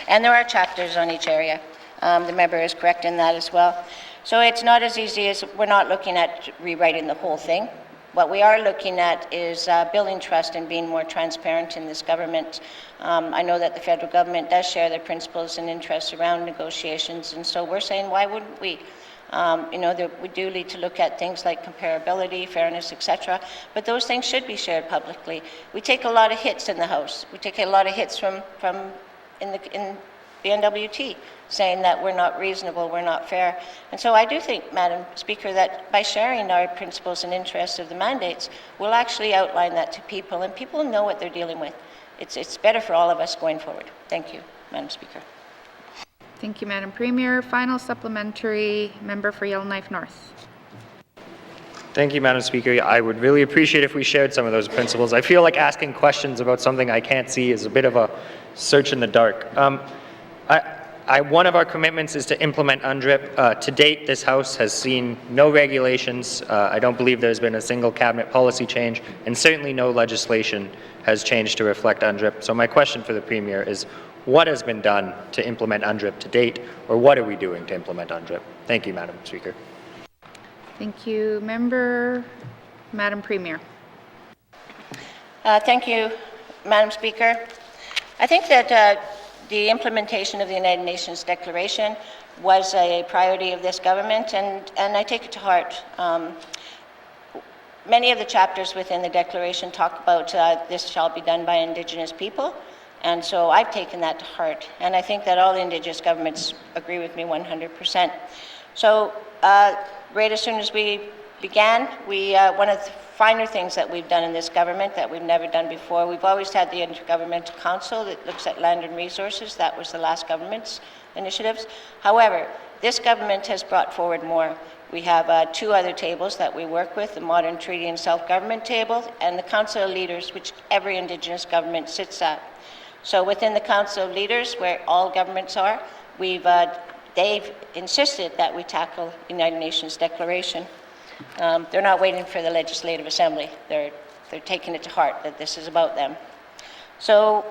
And there are chapters on each area. The member is correct in that as well. So it's not as easy as, we're not looking at rewriting the whole thing. What we are looking at is building trust and being more transparent in this government. I know that the federal government does share their principles and interests around negotiations, and so we're saying, why wouldn't we? We do need to look at things like comparability, fairness, etc. But those things should be shared publicly. We take a lot of hits in the House. We take a lot of hits from in the NWT, saying that we're not reasonable, we're not fair. And so I do think, Madam Speaker, that by sharing our principles and interests of the mandates, we'll actually outline that to people, and people know what they're dealing with. It's better for all of us going forward. Thank you, Madam Speaker. Thank you, Madam Premier. Final supplementary, member for Yellowknife North. Thank you, Madam Speaker. I would really appreciate if we shared some of those principles. I feel like asking questions about something I can't see is a bit of a search in the dark. One of our commitments is to implement UNDRIP. To date, this House has seen no regulations. I don't believe there's been a single cabinet policy change, and certainly no legislation has changed to reflect UNDRIP. So my question for the Premier is, what has been done to implement UNDRIP to date, or what are we doing to implement UNDRIP? Thank you, Madam Speaker. Thank you. Madam Premier. Thank you, Madam Speaker. I think that the implementation of the United Nations Declaration was a priority of this government, and I take it to heart. Many of the chapters within the Declaration talk about this shall be done by Indigenous people, and so I've taken that to heart, and I think that all the Indigenous governments agree with me 100%. So right as soon as we began, one of the finer things that we've done in this government that we've never done before, we've always had the Intergovernmental Council that looks at land and resources. That was the last government's initiatives. However, this government has brought forward more. We have 2 other tables that we work with, the Modern Treaty and Self-Government Table, and the Council of Leaders, which every Indigenous government sits at. So within the Council of Leaders, where all governments are, they've insisted that we tackle the United Nations Declaration. They're not waiting for the Legislative Assembly. They're taking it to heart that this is about them. So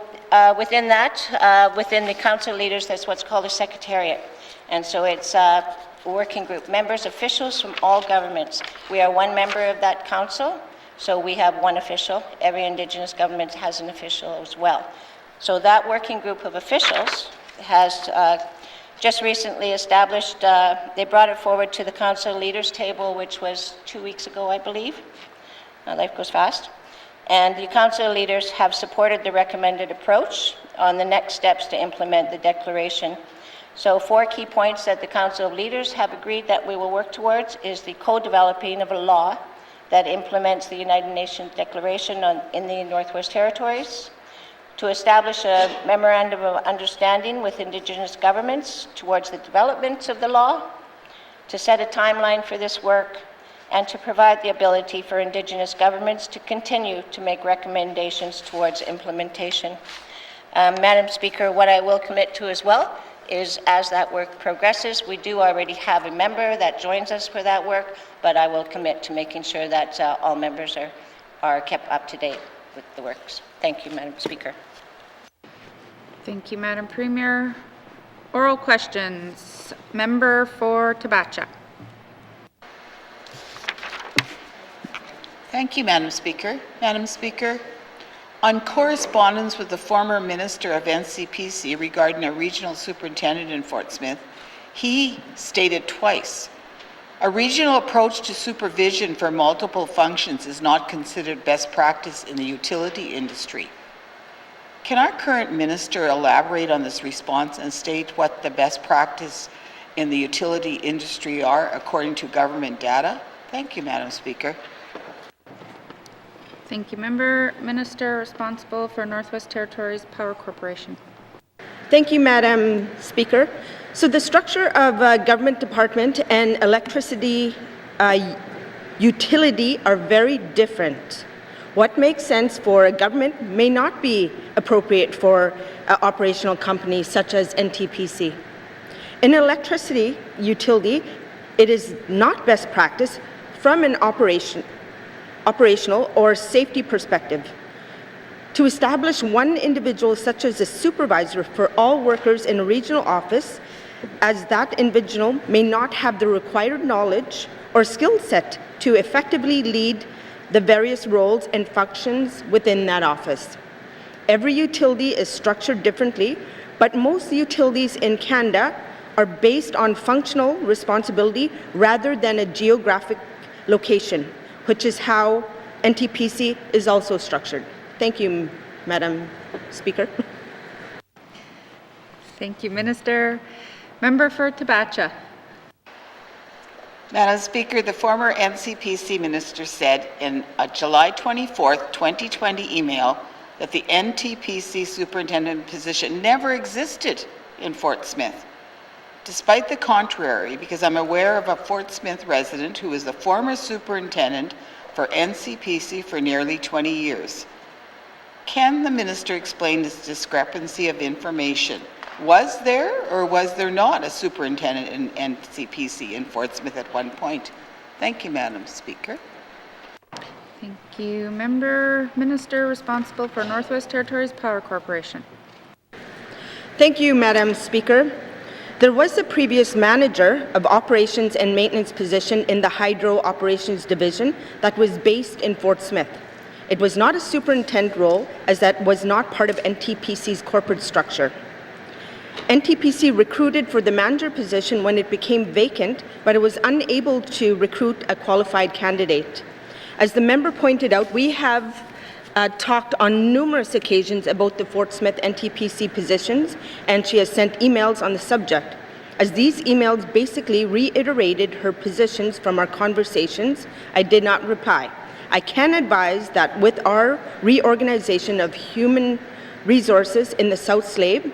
within that, within the Council of Leaders, that's what's called a Secretariat. And so it's a working group, members, officials from all governments. We are one member of that council, so we have one official. Every Indigenous government has an official as well. So that working group of officials has just recently established, they brought it forward to the Council Leaders table, which was 2 weeks ago, I believe. Life goes fast. And the Council Leaders have supported the recommended approach, on the next steps to implement the declaration. So 4 key points that the Council of Leaders have agreed that we will work towards is the co-developing of a law that implements the United Nations Declaration in the Northwest Territories, to establish a memorandum of understanding with Indigenous governments towards the development of the law, to set a timeline for this work, and to provide the ability for Indigenous governments to continue to make recommendations towards implementation. Madam Speaker, what I will commit to as well is as that work progresses, we do already have a member that joins us for that work, but I will commit to making sure that all members are kept up to date with the works. Thank you, Madam Speaker. Thank you, Madam Premier. Oral questions. Member for Tabacha. Thank you, Madam Speaker. Madam Speaker, on correspondence with the former Minister of NCPC regarding a regional superintendent in Fort Smith, he stated twice, a regional approach to supervision for multiple functions is not considered best practice in the utility industry. Can our current minister elaborate on this response and state what the best practice in the utility industry are according to government data? Thank you, Madam Speaker. Thank you, Member. Minister responsible for Northwest Territories Power Corporation. Thank you, Madam Speaker. So the structure of government department and electricity utility are very different. What makes sense for a government may not be appropriate for operational companies such as NTPC. In electricity utility, it is not best practice from an operational or safety perspective to establish one individual such as a supervisor for all workers in a regional office, as that individual may not have the required knowledge or skill set to effectively lead the various roles and functions within that office. Every utility is structured differently, but most utilities in Canada are based on functional responsibility rather than a geographic location, which is how NTPC is also structured. Thank you, Madam Speaker. Thank you, Minister. Member for Tabacha. Madam Speaker, the former NCPC minister said in a July 24th, 2020 email that the NTPC superintendent position never existed in Fort Smith. Despite the contrary, because I'm aware of a Fort Smith resident who was the former superintendent for NCPC for nearly 20 years. Can the minister explain this discrepancy of information? Was there or was there not a superintendent in NCPC in Fort Smith at one point? Thank you, Madam Speaker. Thank you. Minister responsible for Northwest Territories Power Corporation. Thank you, Madam Speaker. There was a previous manager of operations and maintenance position in the Hydro Operations Division that was based in Fort Smith. It was not a superintendent role, as that was not part of NTPC's corporate structure. NTPC recruited for the manager position when it became vacant, but it was unable to recruit a qualified candidate. As the member pointed out, we have talked on numerous occasions about the Fort Smith NTPC positions, and she has sent emails on the subject. As these emails basically reiterated her positions from our conversations, I did not reply. I can advise that with our reorganization of human resources in the South Slave,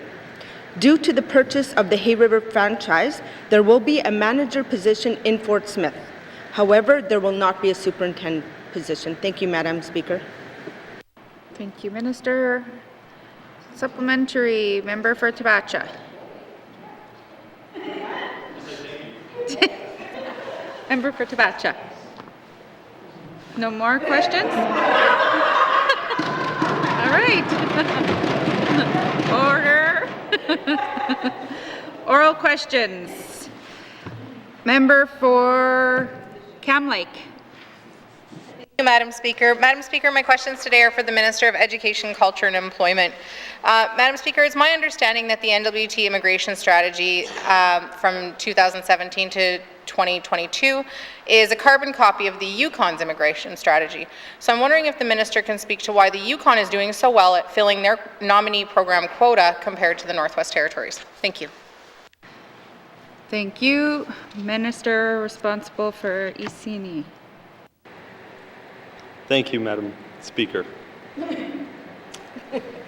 due to the purchase of the Hay River franchise, there will be a manager position in Fort Smith. However, there will not be a superintendent position. Thank you, Madam Speaker. Thank you, Minister. Supplementary, member for Tabacha. Member for Tabacha. No more questions? All right. Order. Oral questions. Member for Cam Lake. Madam Speaker. Madam Speaker, my questions today are for the Minister of Education, Culture and Employment. Madam Speaker, it's my understanding that the NWT immigration strategy from 2017 to 2022 is a carbon copy of the Yukon's immigration strategy. So I'm wondering if the Minister can speak to why the Yukon is doing so well at filling their nominee program quota compared to the Northwest Territories. Thank you. Thank you. Minister responsible for ECNI. Thank you, Madam Speaker.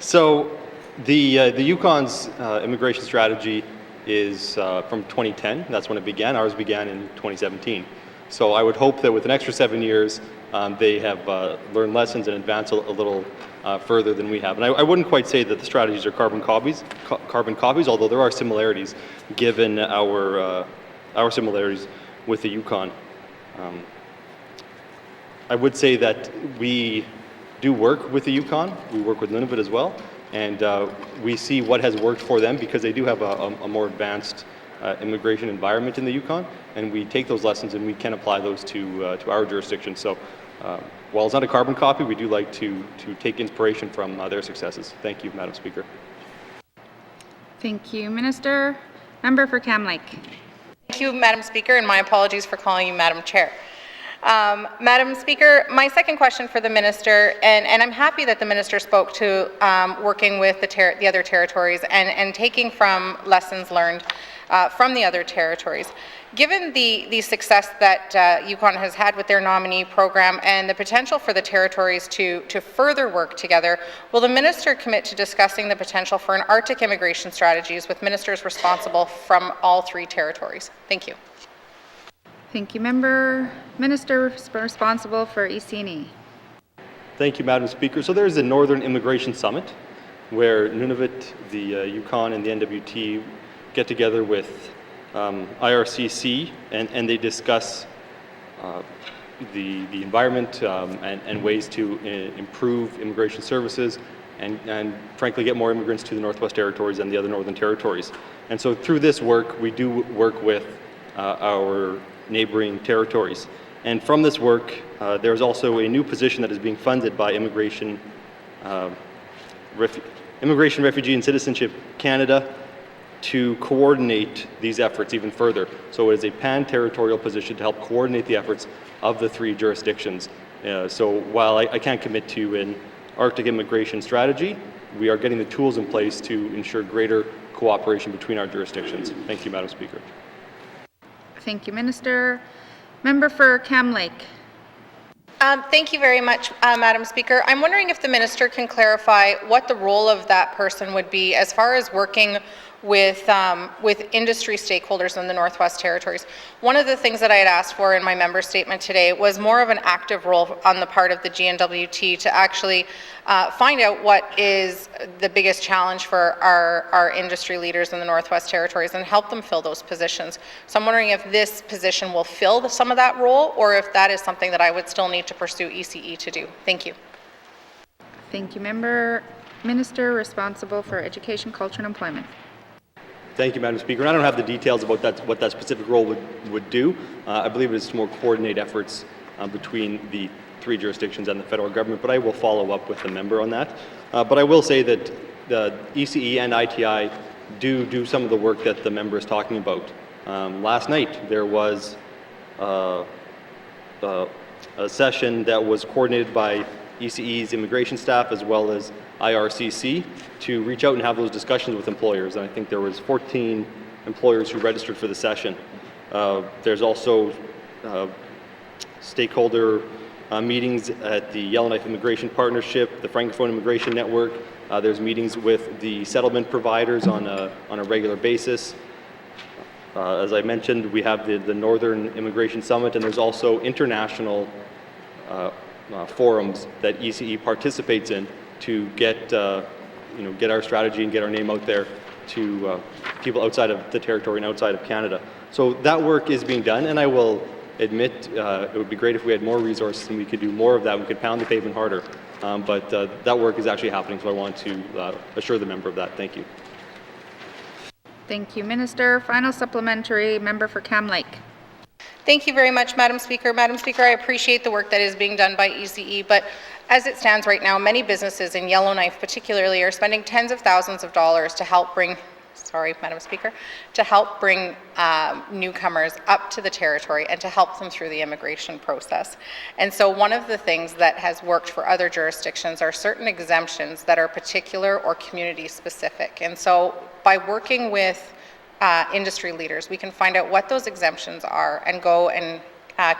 So the Yukon's immigration strategy is from 2010. That's when it began. Ours began in 2017. So I would hope that with an extra 7 years, they have learned lessons and advanced a little further than we have. And I wouldn't quite say that the strategies are carbon copies, although there are similarities given our similarities with the Yukon. I would say that we do work with the Yukon. We work with Nunavut as well, and we see what has worked for them because they do have a more advanced immigration environment in the Yukon, and we take those lessons and we can apply those to our jurisdiction. So while it's not a carbon copy, we do like to take inspiration from their successes. Thank you, Madam Speaker. Thank you, Minister. Member for Cam Lake. Thank you, Madam Speaker, and my apologies for calling you Madam Chair. Madam Speaker, my second question for the Minister, and I'm happy that the Minister spoke to working with the other territories and taking from lessons learned from the other territories. Given the success that Yukon has had with their nominee program and the potential for the territories to further work together, will the Minister commit to discussing the potential for an Arctic immigration strategies with ministers responsible from all three territories? Thank you. Thank you, Minister responsible for ECNI. Thank you, Madam Speaker. So there's a Northern Immigration Summit where Nunavut, the Yukon, and the NWT get together with IRCC and they discuss the environment and ways to improve immigration services and frankly get more immigrants to the Northwest Territories and the other Northern Territories. And so through this work, we do work with our neighboring territories. And from this work, there's also a new position that is being funded by Immigration, Refugee and Citizenship Canada to coordinate these efforts even further. So it is a pan-territorial position to help coordinate the efforts of the three jurisdictions. So while I can't commit to an Arctic immigration strategy, we are getting the tools in place to ensure greater cooperation between our jurisdictions. Thank you, Madam Speaker. Thank you, Minister. Member for Cam Lake. Thank you very much, Madam Speaker. I'm wondering if the Minister can clarify what the role of that person would be as far as working with industry stakeholders in the Northwest Territories. One of the things that I had asked for in my member statement today was more of an active role on the part of the GNWT to actually find out what is the biggest challenge for our industry leaders in the Northwest Territories and help them fill those positions. So I'm wondering if this position will fill some of that role or if that is something that I would still need to pursue ECE to do. Thank you. Thank you, Minister responsible for Education, Culture and Employment. Thank you, Madam Speaker. And I don't have the details about what that specific role would do. I believe it is to more coordinate efforts between the three jurisdictions and the federal government, but I will follow up with the member on that. But I will say that the ECE and ITI do some of the work that the member is talking about. Last night there was a session that was coordinated by ECE's immigration staff as well as IRCC to reach out and have those discussions with employers. And I think there was 14 employers who registered for the session. There's also stakeholder meetings at the Yellowknife Immigration Partnership, the Francophone Immigration Network. There's meetings with the settlement providers on a regular basis. As I mentioned, we have the Northern Immigration Summit, and there's also international forums that ECE participates in to get our strategy and get our name out there to people outside of the territory and outside of Canada. So that work is being done, and I will admit it would be great if we had more resources and we could do more of that. We could pound the pavement harder, but that work is actually happening, so I want to assure the member of that. Thank you. Thank you, Minister. Final supplementary, member for Cam Lake. Thank you very much, Madam Speaker. Madam Speaker, I appreciate the work that is being done by ECE, but as it stands right now, many businesses in Yellowknife particularly are spending tens of thousands of dollars to help bring, Madam Speaker, to help bring newcomers up to the territory and to help them through the immigration process. And so one of the things that has worked for other jurisdictions are certain exemptions that are particular or community specific. And so by working with industry leaders, we can find out what those exemptions are and go and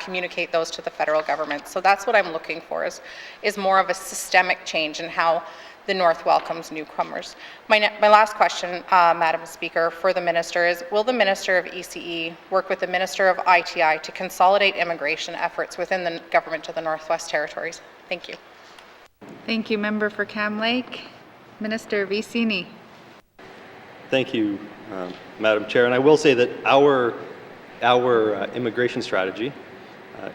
communicate those to the federal government. So that's what I'm looking for, is more of a systemic change in how the North welcomes newcomers. My last question, Madam Speaker, for the Minister is, will the Minister of ECE work with the Minister of ITI to consolidate immigration efforts within the government of the Northwest Territories? Thank you. Thank you, Member for Cam Lake. Minister Vicini. Thank you, Madam Chair. And I will say that our immigration strategy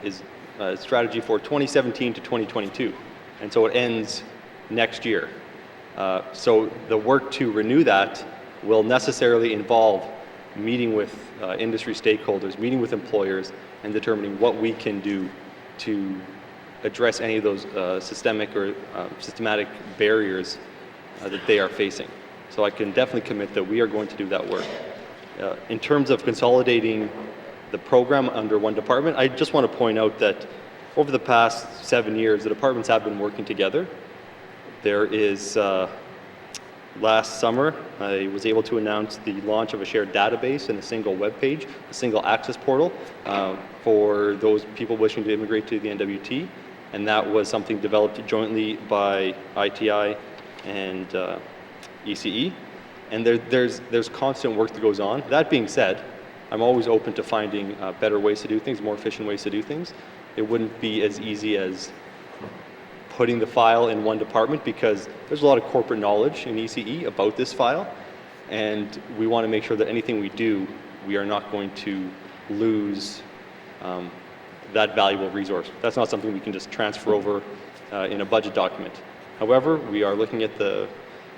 is a strategy for 2017 to 2022. And so it ends next year. So the work to renew that will necessarily involve meeting with industry stakeholders, meeting with employers, and determining what we can do to address any of those systemic or systematic barriers that they are facing. So I can definitely commit that we are going to do that work. In terms of consolidating the program under one department, I just want to point out that over the past 7 years, the departments have been working together. There is, last summer, I was able to announce the launch of a shared database and a single web page, a single access portal for those people wishing to immigrate to the NWT. And that was something developed jointly by ITI and ECE. And there's constant work that goes on. That being said, I'm always open to finding better ways to do things, more efficient ways to do things. It wouldn't be as easy as putting the file in one department because there's a lot of corporate knowledge in ECE about this file, and we want to make sure that anything we do, we are not going to lose that valuable resource. That's not something we can just transfer over in a budget document. However, we are looking at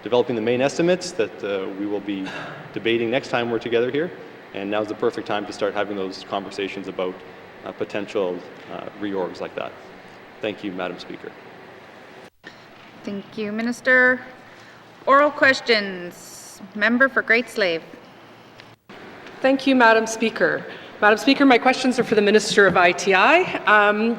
developing the main estimates that we will be debating next time we're together here, and now's the perfect time to start having those conversations about potential reorgs like that. Thank you, Madam Speaker. Thank you, Minister. Oral questions. Member for Great Slave. Thank you, Madam Speaker. Madam Speaker, my questions are for the Minister of ITI.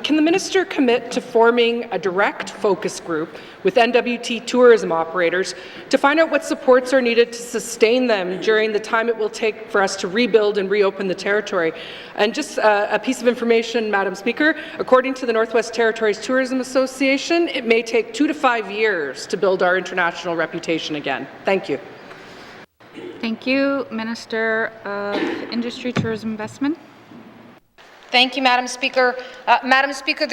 Can the Minister commit to forming a direct focus group with NWT tourism operators to find out what supports are needed to sustain them during the time it will take for us to rebuild and reopen the territory? And just a piece of information, Madam Speaker, according to the Northwest Territories Tourism Association, it may take 2 to 5 years to build our international reputation again. Thank you. Thank you. Minister of Industry, Tourism, Investment. Thank you, Madam Speaker. Madam Speaker,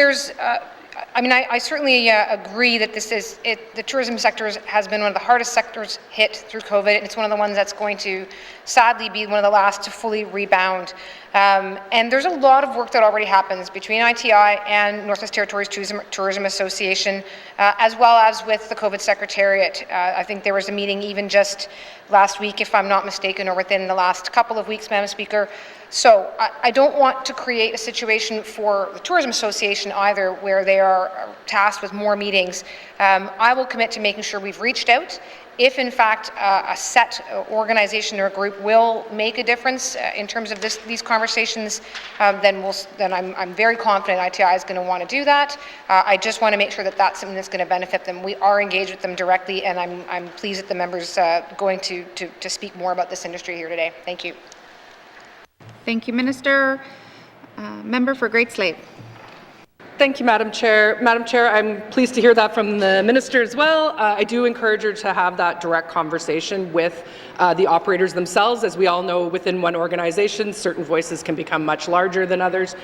I certainly agree that the tourism sector has been one of the hardest sectors hit through COVID, and it's one of the ones that's going to sadly be one of the last to fully rebound. And there's a lot of work that already happens between ITI and Northwest Territories Tourism Association, as well as with the COVID Secretariat. I think there was a meeting even just last week, if I'm not mistaken, or within the last couple of weeks, Madam Speaker. So I don't want to create a situation for the Tourism Association either where they are tasked with more meetings. I will commit to making sure we've reached out. If in fact a set organization or group will make a difference in terms of these conversations, then I'm very confident ITI is going to want to do that. I just want to make sure that that's something that's going to benefit them. We are engaged with them directly, and I'm pleased that the members going to speak more about this industry here today. Thank you. Thank you, Minister. Member for Great Slave. Thank you, Madam Chair. Madam Chair, I'm pleased to hear that from the Minister as well. I do encourage her to have that direct conversation with the operators themselves. As we all know, within one organization, certain voices can become much larger than others.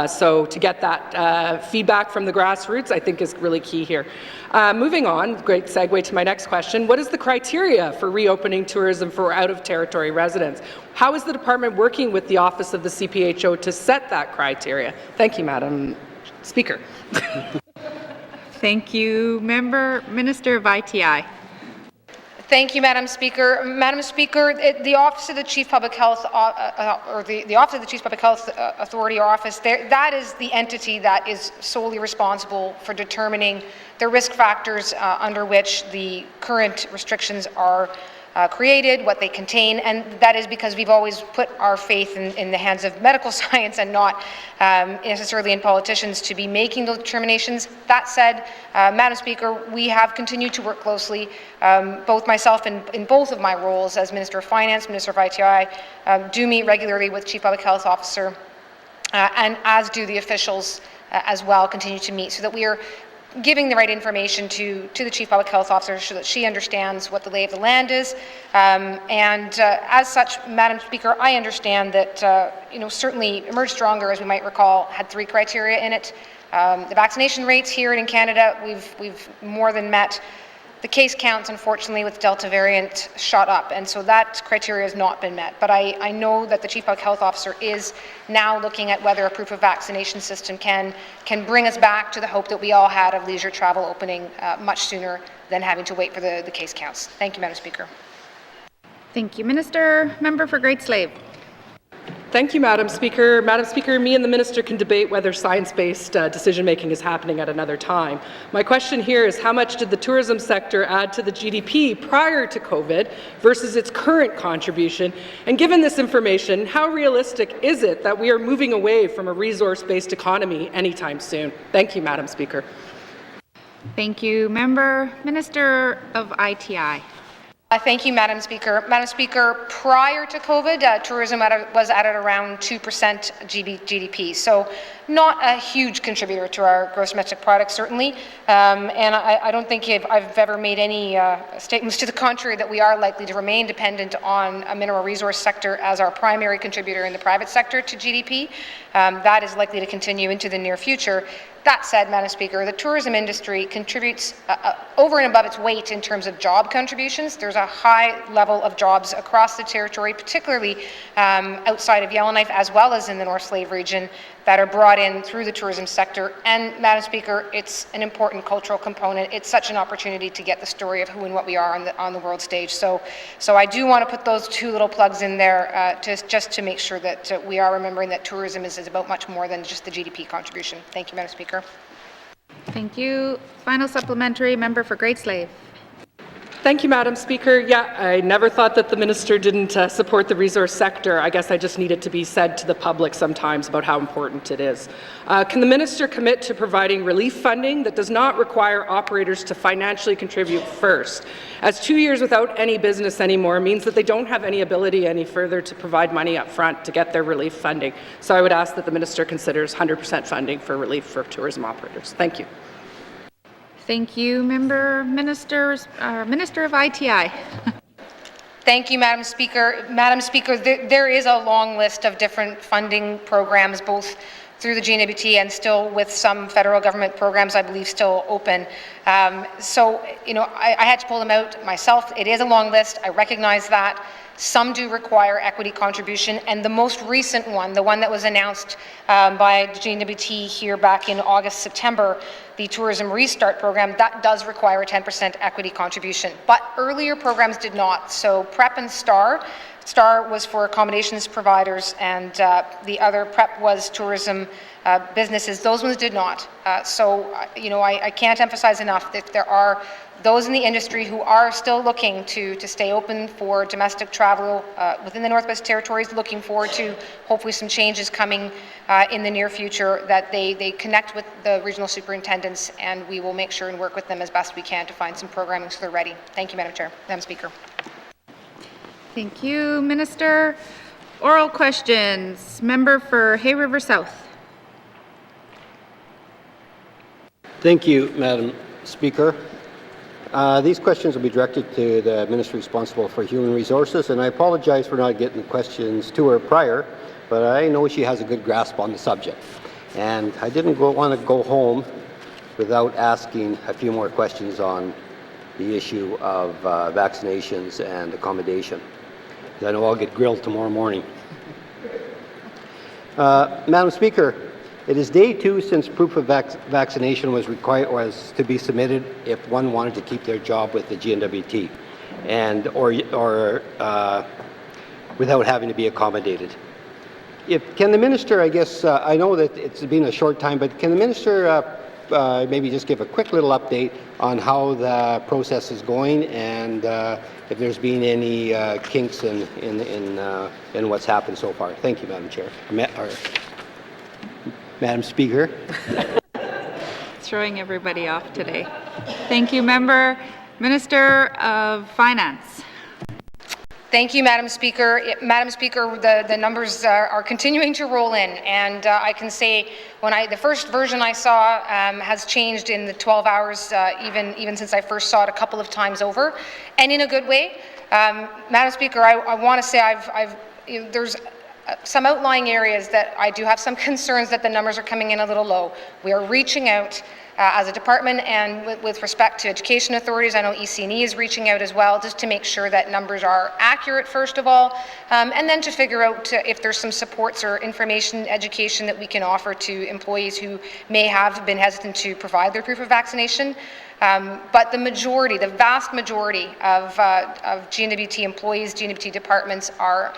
So to get that feedback from the grassroots, I think is really key here. Moving on, great segue to my next question. What is the criteria for reopening tourism for out-of-territory residents? How is the department working with the Office of the CPHO to set that criteria? Thank you, Madam Speaker. Thank you, Minister of ITI. Thank you, Madam Speaker. Madam Speaker, the Office of the Chief Public Health, or the Office of the Chief Public Health Authority or Office, that is the entity that is solely responsible for determining the risk factors under which the current restrictions are created, what they contain, and that is because we've always put our faith in the hands of medical science and not necessarily in politicians to be making those determinations. That said, Madam Speaker, we have continued to work closely, both myself in both of my roles as Minister of Finance, Minister of ITI, do meet regularly with Chief Public Health Officer, and as do the officials as well, continue to meet, so that we are giving the right information to the Chief Public Health Officer so that she understands what the lay of the land is. As such, Madam Speaker, I understand that, certainly Emerge Stronger, as we might recall, had 3 criteria in it. The vaccination rates here in Canada, we've more than met. The case counts, unfortunately, with Delta variant shot up, and so that criteria has not been met. But I know that the Chief Public Health Officer is now looking at whether a proof of vaccination system can bring us back to the hope that we all had of leisure travel opening much sooner than having to wait for the case counts. Thank you, Madam Speaker. Thank you, Minister. Member for Great Slave. Thank you, Madam Speaker. Madam Speaker, me and the Minister can debate whether science-based decision-making is happening at another time. My question here is, how much did the tourism sector add to the GDP prior to COVID versus its current contribution? And given this information, how realistic is it that we are moving away from a resource-based economy anytime soon? Thank you, Madam Speaker. Thank you, Member. Minister of ITI. Thank you, Madam Speaker. Madam Speaker, prior to COVID, tourism was at around 2% GDP, so not a huge contributor to our gross domestic product, certainly. And I don't think I've ever made any statements to the contrary that we are likely to remain dependent on a mineral resource sector as our primary contributor in the private sector to GDP. That is likely to continue into the near future. That said, Madam Speaker, the tourism industry contributes over and above its weight in terms of job contributions. There's a high level of jobs across the territory, particularly outside of Yellowknife, as well as in the North Slave region, that are brought in through the tourism sector. And, Madam Speaker, it's an important cultural component. It's such an opportunity to get the story of who and what we are on the world stage. So I do want to put those 2 little plugs in there just to make sure that we are remembering that tourism is about much more than just the GDP contribution. Thank you, Madam Speaker. Thank you. Final supplementary, Member for Great Slave. Thank you, Madam Speaker. Yeah, I never thought that the Minister didn't support the resource sector. I guess I just need it to be said to the public sometimes about how important it is. Can the Minister commit to providing relief funding that does not require operators to financially contribute first? As 2 years without any business anymore means that they don't have any ability any further to provide money up front to get their relief funding. So I would ask that the Minister considers 100% funding for relief for tourism operators. Thank you. Thank you, Member. Minister of ITI. Thank you, Madam Speaker. Madam Speaker, there is a long list of different funding programs, both through the GNWT and still with some federal government programs, I believe, still open. So, I had to pull them out myself. It is a long list. I recognize that. Some do require equity contribution, and the most recent one, the one that was announced by the GNWT here back in August, September, the Tourism Restart Program, that does require a 10% equity contribution. But earlier programs did not. So PREP and STAR. STAR was for accommodations providers, and the other PREP was tourism businesses. Those ones did not. I can't emphasize enough that there are those in the industry who are still looking to stay open for domestic travel within the Northwest Territories, looking forward to hopefully some changes coming in the near future, that they connect with the regional superintendents, and we will make sure and work with them as best we can to find some programming so they're ready. Thank you, Madam Speaker. Thank you, Minister. Oral questions. Member for Hay River South. Thank you, Madam Speaker. These questions will be directed to the Minister responsible for Human Resources, and I apologize for not getting the questions to her prior, but I know she has a good grasp on the subject. And I didn't want to go home without asking a few more questions on the issue of vaccinations and accommodation. I know I'll get grilled tomorrow morning. Madam Speaker, it is day 2 since proof of vaccination was to be submitted if one wanted to keep their job with the GNWT. and or without having to be accommodated. Can the minister, I guess, I know that it's been a short time, but can the minister maybe just give a quick little update on how the process is going and if there's been any kinks in what's happened so far? Thank you, Madam Chair. Madam Speaker. Throwing everybody off today. Thank you, Minister of Finance. Thank you, Madam Speaker. Madam Speaker, the numbers are continuing to roll in, and I can say the first version I saw has changed in the 12 hours, even since I first saw it a couple of times over, and in a good way. Madam Speaker, I want to say there's some outlying areas that I do have some concerns that the numbers are coming in a little low. We are reaching out as a department, and with respect to education authorities, I know EC&E is reaching out as well, just to make sure that numbers are accurate, first of all, and then to figure out if there's some supports or information, education that we can offer to employees who may have been hesitant to provide their proof of vaccination. But the vast majority of GNWT employees, GNWT departments are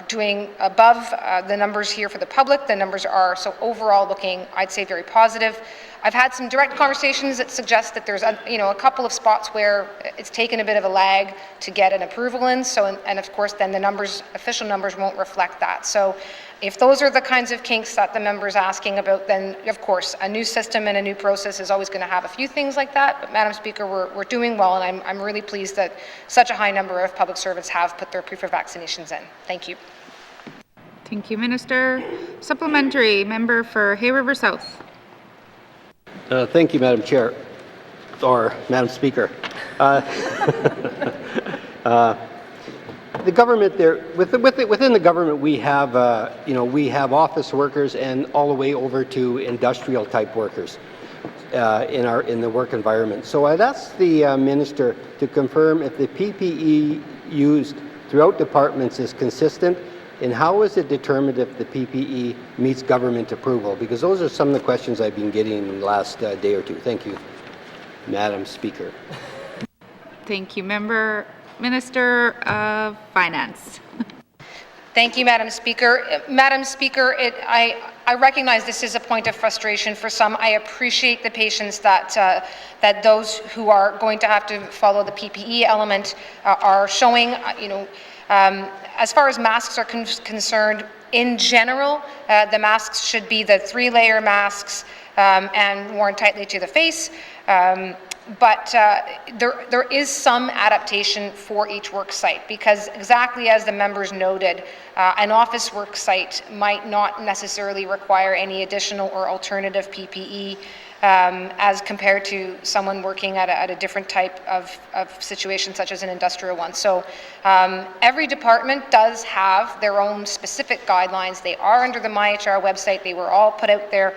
doing above the numbers here for the public. The numbers are so overall looking, I'd say, very positive. I've had some direct conversations that suggest that there's a couple of spots where it's taken a bit of a lag to get an approval in. So, and of course, then the official numbers won't reflect that. So, if those are the kinds of kinks that the member's asking about, then of course a new system and a new process is always going to have a few things like that. But Madam Speaker, we're doing well, and I'm really pleased that such a high number of public servants have put their proof of vaccinations in. Thank you. Thank you, Minister. Supplementary, member for Hay River South. Thank you, Madam Chair, or Madam Speaker. The government within the government, we have we have office workers and all the way over to industrial type workers in the work environment. So I'd ask the minister to confirm if the PPE used throughout departments is consistent, and how is it determined if the PPE meets government approval? Because those are some of the questions I've been getting in the last day or two. Thank you, Madam Speaker. Thank you, Minister of Finance. Thank you, Madam Speaker. Madam Speaker, I recognize this is a point of frustration for some. I appreciate the patience that those who are going to have to follow the PPE element are showing. As far as masks are concerned, in general, the masks should be the 3-layer masks and worn tightly to the face. But there is some adaptation for each work site, because exactly as the members noted, an office work site might not necessarily require any additional or alternative PPE as compared to someone working at a different type of situation, such as an industrial one. So every department does have their own specific guidelines. They are under the MyHR website. They were all put out there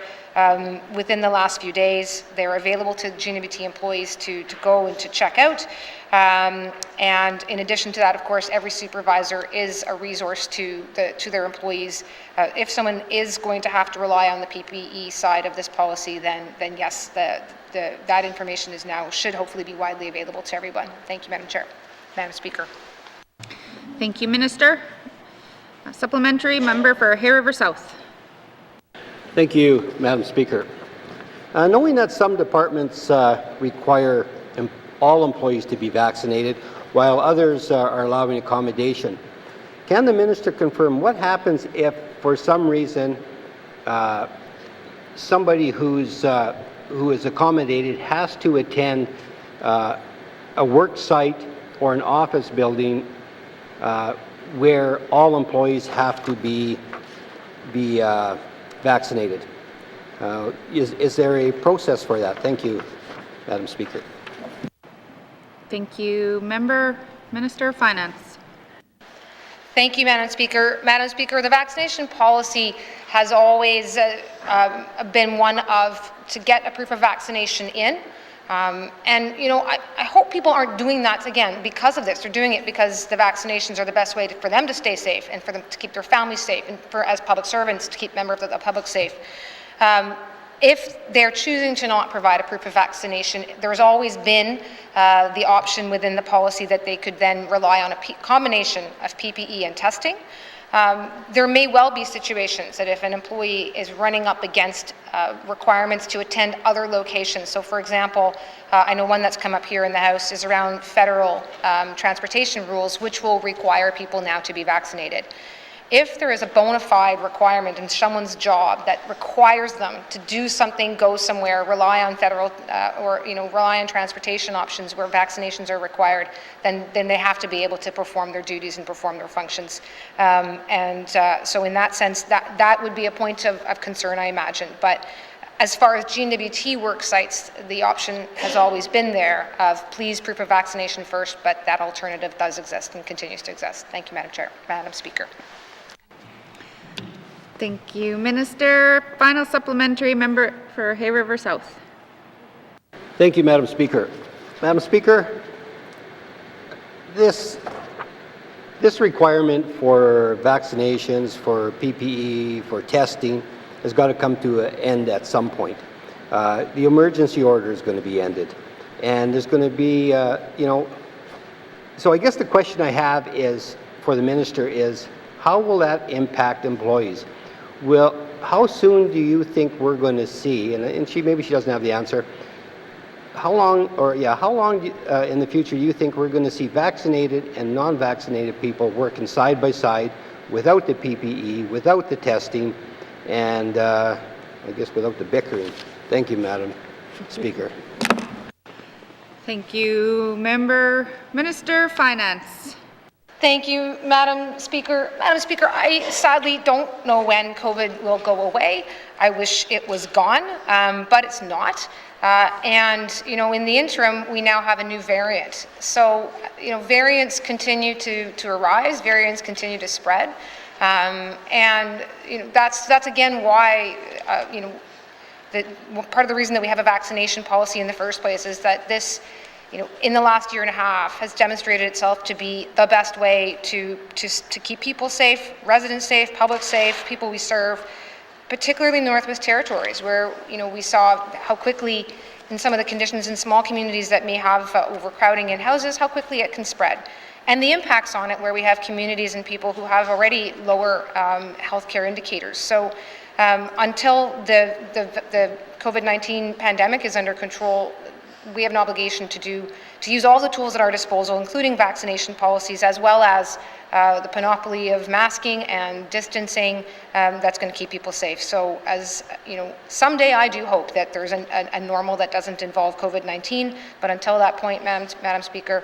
within the last few days. They're available to GNWT employees to go and to check out. And in addition to that, of course, every supervisor is a resource to their employees. If someone is going to have to rely on the PPE side of this policy, then yes, that information should hopefully be widely available to everyone. Thank you, Madam Chair. Madam Speaker. Thank you, Minister. A supplementary, member for Hay River South. Thank you, Madam Speaker. Knowing that some departments require all employees to be vaccinated, while others are allowing accommodation, can the minister confirm what happens if, for some reason, somebody who is accommodated has to attend a work site or an office building where all employees have to be vaccinated? Is there a process for that? Thank you, Madam Speaker. Thank you, Minister of Finance. Thank you, Madam Speaker. Madam Speaker, the vaccination policy has always been one of to get a proof of vaccination in. And, I hope people aren't doing that, again, because of this. They're doing it because the vaccinations are the best way for them to stay safe and for them to keep their families safe and for, as public servants, to keep members of the public safe. If they're choosing to not provide a proof of vaccination, there's always been the option within the policy that they could then rely on a combination of PPE and testing. There may well be situations that if an employee is running up against requirements to attend other locations, so for example, I know one that's come up here in the House is around federal transportation rules, which will require people now to be vaccinated. If there is a bona fide requirement in someone's job that requires them to do something, go somewhere, rely on federal or rely on transportation options where vaccinations are required, then they have to be able to perform their duties and perform their functions. So in that sense, that would be a point of concern, I imagine. But as far as GNWT work sites, the option has always been there of please proof of vaccination first, but that alternative does exist and continues to exist. Thank you, Madam Speaker. Thank you, Minister. Final supplementary member for Hay River South. Thank you, Madam Speaker. Madam Speaker, this requirement for vaccinations, for PPE, for testing has got to come to an end at some point. The emergency order is going to be ended, and there's going to be, so I guess the question I have is for the minister is, how will that impact employees? How soon do you think we're going to see, and maybe she doesn't have the answer, how long in the future do you think we're going to see vaccinated and non-vaccinated people working side by side without the PPE, without the testing, and I guess without the bickering? Thank you, Madam Speaker. Thank you, Minister Finance. Thank you, Madam Speaker. Madam Speaker, I sadly don't know when COVID will go away. I wish it was gone, but it's not. And in the interim, we now have a new variant. So, variants continue to arise, variants continue to spread. And that's again why, part of the reason that we have a vaccination policy in the first place is that this, in the last year and a half has demonstrated itself to be the best way to keep people safe, residents safe, public safe, people we serve, particularly in the Northwest Territories, where we saw how quickly, in some of the conditions in small communities that may have overcrowding in houses, how quickly it can spread. And the impacts on it, where we have communities and people who have already lower healthcare indicators. So until the COVID-19 pandemic is under control, we have an obligation to use all the tools at our disposal, including vaccination policies, as well as the panoply of masking and distancing that's going to keep people safe. So as someday I do hope that there's a normal that doesn't involve COVID-19, but until that point, Madam Speaker,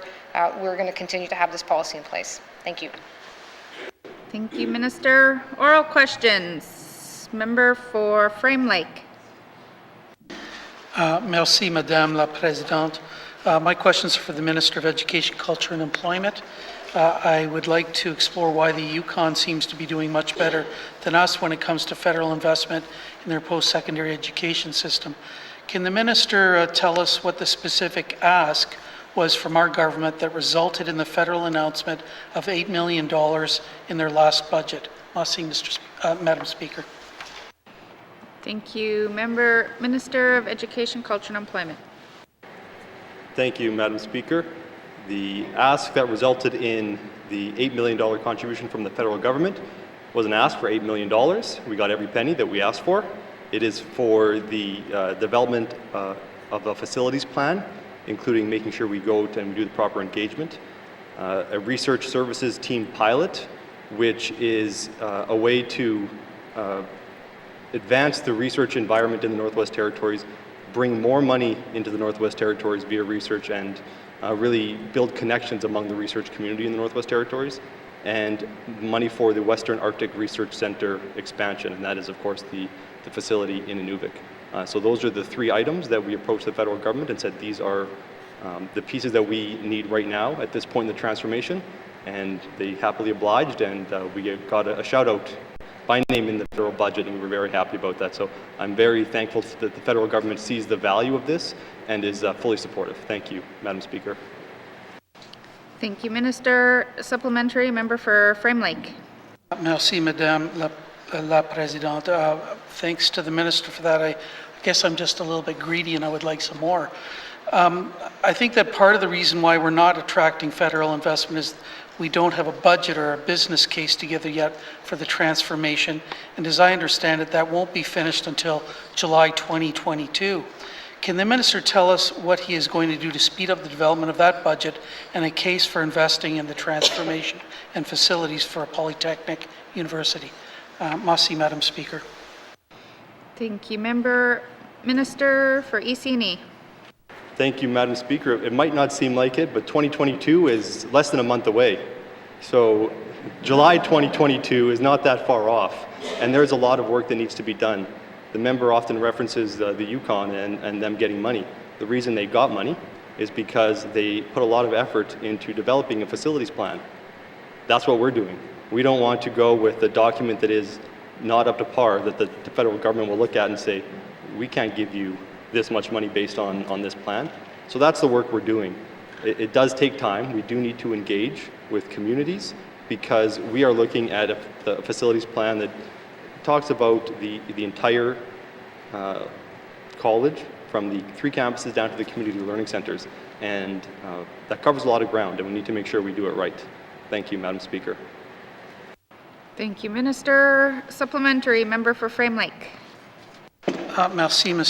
we're going to continue to have this policy in place. Thank you. Thank you, Minister. Oral questions. Member for Frame Lake. Merci, Madame la Présidente. My questions are for the Minister of Education, Culture and Employment. I would like to explore why the Yukon seems to be doing much better than us when it comes to federal investment in their post-secondary education system. Can the Minister tell us what the specific ask was from our government that resulted in the federal announcement of $8 million in their last budget? Merci, Madam Speaker. Thank you. Minister of Education, Culture and Employment. Thank you, Madam Speaker. The ask that resulted in the $8 million contribution from the federal government was an ask for $8 million. We got every penny that we asked for. It is for the development of a facilities plan, including making sure we go and we do the proper engagement. A research services team pilot, which is a way to advance the research environment in the Northwest Territories, bring more money into the Northwest Territories via research, and really build connections among the research community in the Northwest Territories, and money for the Western Arctic Research Center expansion, and that is, of course, the facility in Inuvik. So those are the three items that we approached the federal government and said these are the pieces that we need right now at this point in the transformation, and they happily obliged, and we got a shout out by name in the federal budget, and we were very happy about that. So I'm very thankful that the federal government sees the value of this and is fully supportive. Thank you, Madam Speaker. Thank you, Minister. Supplementary member for Frame Lake. Merci, Madame la Présidente. Thanks to the Minister for that. I guess I'm just a little bit greedy and I would like some more. I think that part of the reason why we're not attracting federal investment is we don't have a budget or a business case together yet for the transformation. And as I understand it, that won't be finished until July 2022. Can the minister tell us what he is going to do to speed up the development of that budget and a case for investing in the transformation and facilities for a polytechnic university? Merci, Madam Speaker. Thank you. Minister for EC&E. Thank you, Madam Speaker. It might not seem like it, but 2022 is less than a month away. So July 2022 is not that far off, and there's a lot of work that needs to be done. The member often references the Yukon and them getting money. The reason they got money is because they put a lot of effort into developing a facilities plan. That's what we're doing. We don't want to go with a document that is not up to par, that the federal government will look at and say, we can't give you this much money based on this plan. So that's the work we're doing. It does take time. We do need to engage with communities because we are looking at the facilities plan that talks about the entire college, from the 3 campuses down to the community learning centers. And that covers a lot of ground, and we need to make sure we do it right. Thank you, Madam Speaker. Thank you, Minister. Supplementary, member for Frame Lake. Merci, Madame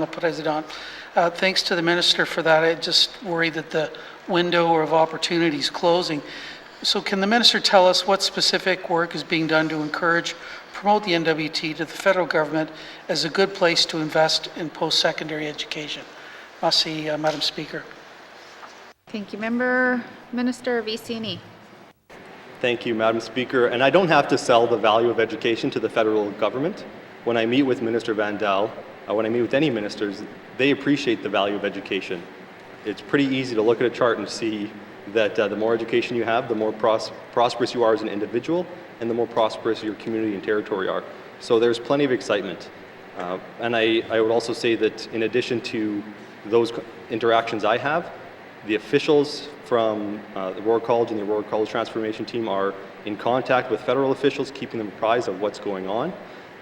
la Présidente. Thanks to the Minister for that. I just worry that the window of opportunity is closing. So can the Minister tell us what specific work is being done to encourage, promote the NWT to the federal government as a good place to invest in post-secondary education? Merci, Madam Speaker. Thank you, Minister of EC&E. Thank you, Madam Speaker. And I don't have to sell the value of education to the federal government. When I meet with Minister Van Dal, when I meet with any ministers, they appreciate the value of education. It's pretty easy to look at a chart and see that the more education you have, the more prosperous you are as an individual, and the more prosperous your community and territory are. So there's plenty of excitement. And I would also say that in addition to those interactions I have, the officials from the Aurora College and the Aurora College Transformation Team are in contact with federal officials, keeping them apprised of what's going on.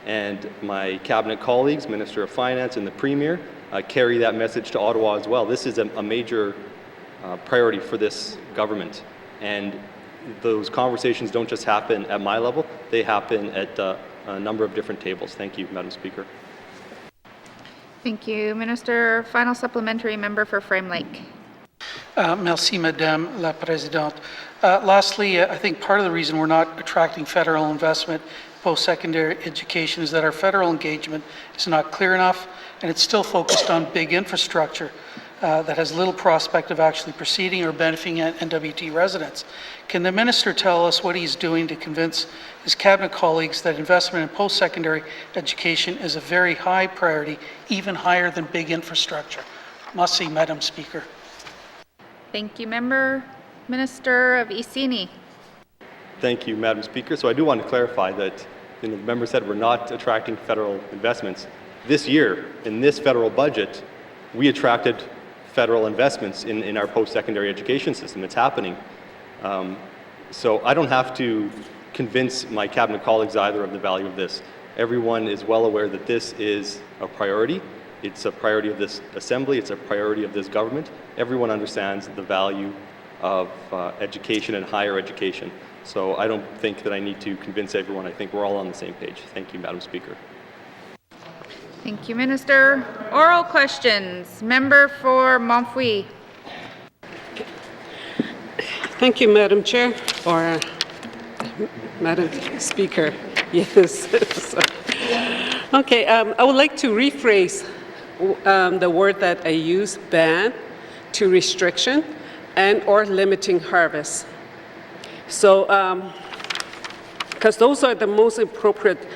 And my cabinet colleagues, Minister of Finance and the Premier, carry that message to Ottawa as well. This is a major priority for this government. And those conversations don't just happen at my level, they happen at a number of different tables. Thank you, Madam Speaker. Thank you, Minister. Final supplementary, member for Frame Lake. Merci, Madame la Présidente. Lastly, I think part of the reason we're not attracting federal investment post-secondary education is that our federal engagement is not clear enough, and it's still focused on big infrastructure that has little prospect of actually proceeding or benefiting NWT residents. Can the Minister tell us what he's doing to convince his cabinet colleagues that investment in post-secondary education is a very high priority, even higher than big infrastructure? Merci, Madam Speaker. Thank you, Minister of EC&E. Thank you, Madam Speaker. So I do want to clarify that the member said we're not attracting federal investments. This year, in this federal budget, we attracted federal investments in our post-secondary education system. It's happening. So I don't have to convince my cabinet colleagues either of the value of this. Everyone is well aware that this is a priority. It's a priority of this Assembly. It's a priority of this government. Everyone understands the value of education and higher education. So I don't think that I need to convince everyone. I think we're all on the same page. Thank you, Madam Speaker. Thank you, Minister. Oral questions. Member for Montfouille. Thank you, Madam Chair, or Madam Speaker. Yes. Okay, I would like to rephrase the word that I use, ban, to restriction and or limiting harvest. So, because those are the most appropriate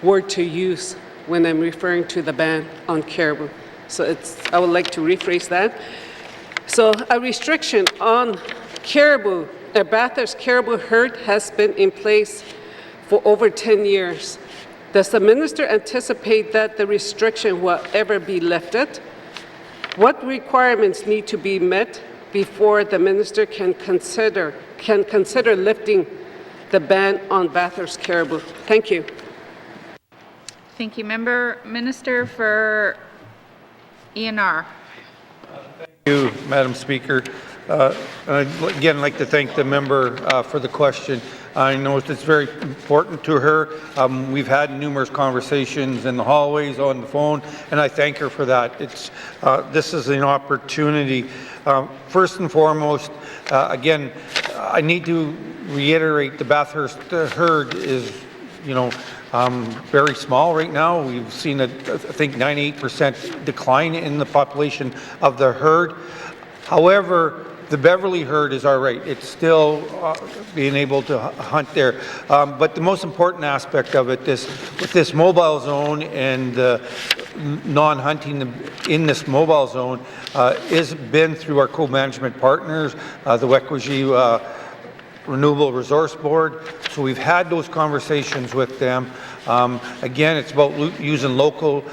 word to use when I'm referring to the ban on caribou. So I would like to rephrase that. So a restriction on caribou, a Bathurst caribou herd has been in place for over 10 years. Does the minister anticipate that the restriction will ever be lifted? What requirements need to be met before the minister can consider lifting the ban on Bathurst caribou? Thank you. Thank you. Minister for ENR. Thank you, Madam Speaker. I'd again like to thank the member for the question. I know it's very important to her. We've had numerous conversations in the hallways, on the phone, and I thank her for that. This is an opportunity. First and foremost, again, I need to reiterate the Bathurst herd is, very small right now. We've seen I think 98% decline in the population of the herd. However, the Beverly herd is all right. It's still being able to hunt there. But the most important aspect of it, with this mobile zone and non-hunting in this mobile zone, has been through our co-management partners, the Wekwajee Renewable Resource Board. So we've had those conversations with them. Again, it's about using local,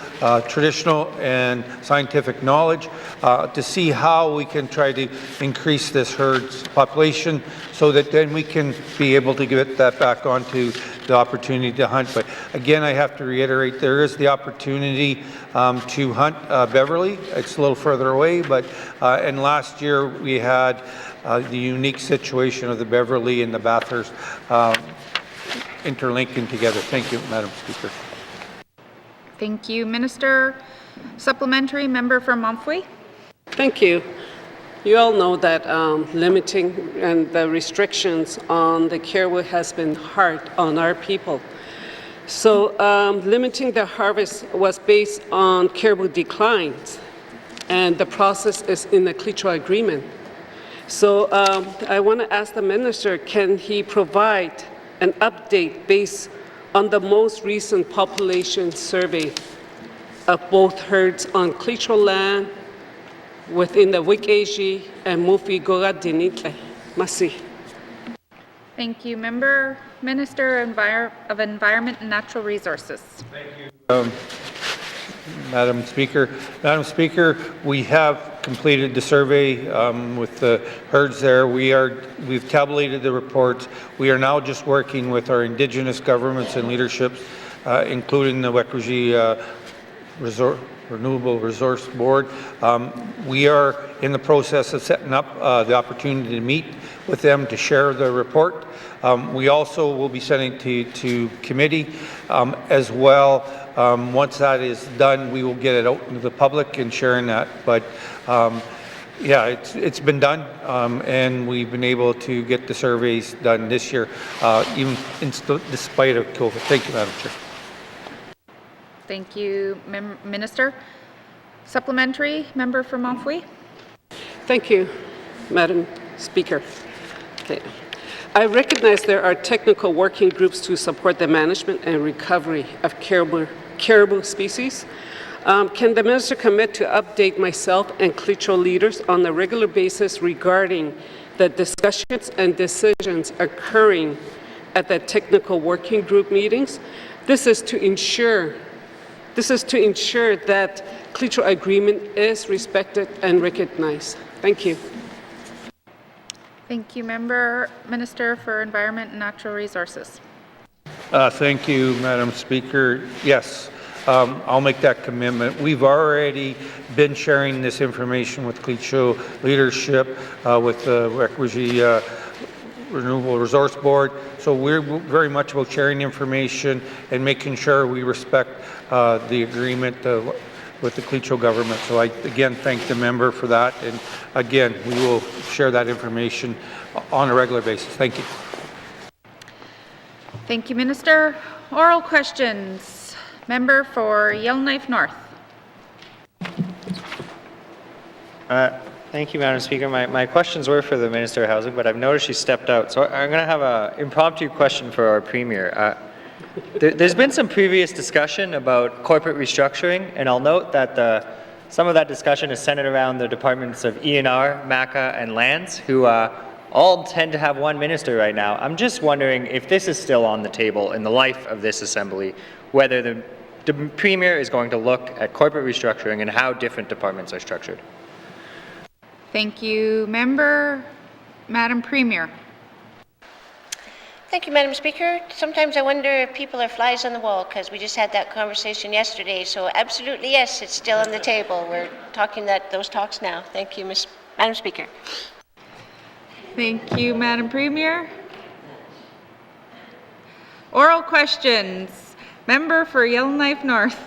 traditional and scientific knowledge to see how we can try to increase this herd's population so that then we can be able to get that back onto the opportunity to hunt. But again, I have to reiterate, there is the opportunity to hunt Beverly. It's a little further away, but and last year we had the unique situation of the Beverly and the Bathurst interlinking together. Thank you, Madam Speaker. Thank you. Minister, supplementary, member for Montfouet. Thank you. You all know that limiting and the restrictions on the caribou has been hard on our people. So limiting the harvest was based on caribou declines, and the process is in the Klitschko Agreement. So I want to ask the minister, can he provide an update based on the most recent population survey of both herds on Klitschko land within the Wekwajee and Mufi-Goga-Dinitle? Merci. Thank you. Minister of Environment and Natural Resources. Thank you, Madam Speaker. Madam Speaker, we have completed the survey with the herds there. We've tabulated the reports. We are now just working with our Indigenous governments and leaderships, including the Wekwajee Renewable Resource Board. We are in the process of setting up the opportunity to meet with them to share the report. We also will be sending to committee as well. Once that is done, we will get it out into the public and sharing that. But yeah, it's been done, and we've been able to get the surveys done this year, even despite of COVID. Thank you, Madam Chair. Thank you, Minister. Supplementary, member for Montfouet. Thank you, Madam Speaker. Okay. I recognize there are technical working groups to support the management and recovery of caribou species. Can the minister commit to update myself and Klitschko leaders on a regular basis regarding the discussions and decisions occurring at the technical working group meetings? This is to ensure that Klitschko agreement is respected and recognized. Thank you. Thank you, Minister for Environment and Natural Resources. Thank you, Madam Speaker. Yes, I'll make that commitment. We've already been sharing this information with Klitschko leadership, with the Wekwajee Renewable Resource Board. So we're very much about sharing information and making sure we respect the agreement with the Klitschko government. So I again thank the member for that, and again we will share that information on a regular basis. Thank you. Thank you, Minister. Oral questions. Member for Yellowknife North. Thank you, Madam Speaker. My questions were for the Minister of Housing, but I've noticed she stepped out. So I'm going to have an impromptu question for our Premier. There's been some previous discussion about corporate restructuring, and I'll note that some of that discussion is centered around the departments of ENR, MACA, and Lands, who all tend to have one minister right now. I'm just wondering if this is still on the table in the life of this Assembly, whether the Premier is going to look at corporate restructuring and how different departments are structured. Thank you, Madam Premier. Thank you, Madam Speaker. Sometimes I wonder if people are flies on the wall, because we just had that conversation yesterday. So absolutely, yes, it's still on the table. We're talking those talks now. Thank you, Madam Speaker. Thank you, Madam Premier. Oral questions. Member for Yellowknife North.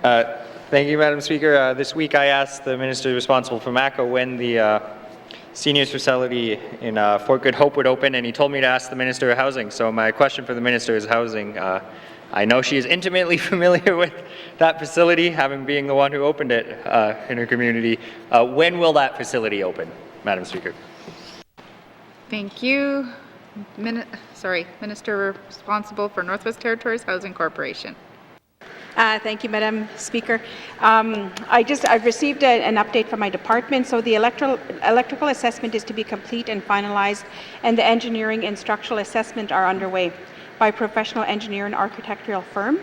Thank you, Madam Speaker. This week I asked the Minister responsible for Mako when the seniors facility in Fort Good Hope would open, and he told me to ask the Minister of Housing. So my question for the Minister is housing. I know she is intimately familiar with that facility, having being the one who opened it in her community. When will that facility open, Madam Speaker? Thank you. Minister responsible for Northwest Territories Housing Corporation. Thank you, Madam Speaker. I've received an update from my department. So the electrical assessment is to be complete and finalized, and the engineering and structural assessment are underway by a professional engineer and architectural firm.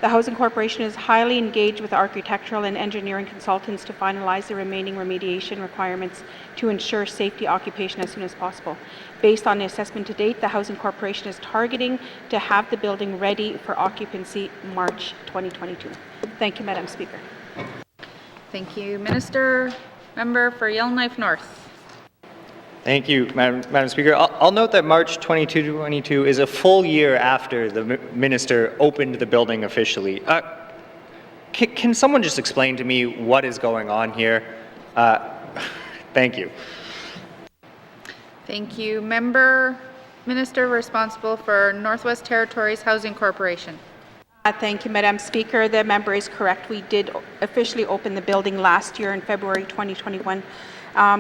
The Housing Corporation is highly engaged with architectural and engineering consultants to finalize the remaining remediation requirements to ensure safety occupation as soon as possible. Based on the assessment to date, the Housing Corporation is targeting to have the building ready for occupancy March 2022. Thank you, Madam Speaker. Thank you, Minister. Member for Yellowknife North. Thank you, Madam Speaker. I'll note that March 2022 is a full year after the Minister opened the building officially. Can someone just explain to me what is going on here? Thank you. Thank you. Minister responsible for Northwest Territories Housing Corporation. Thank you, Madam Speaker. The member is correct. We did officially open the building last year in February 2021.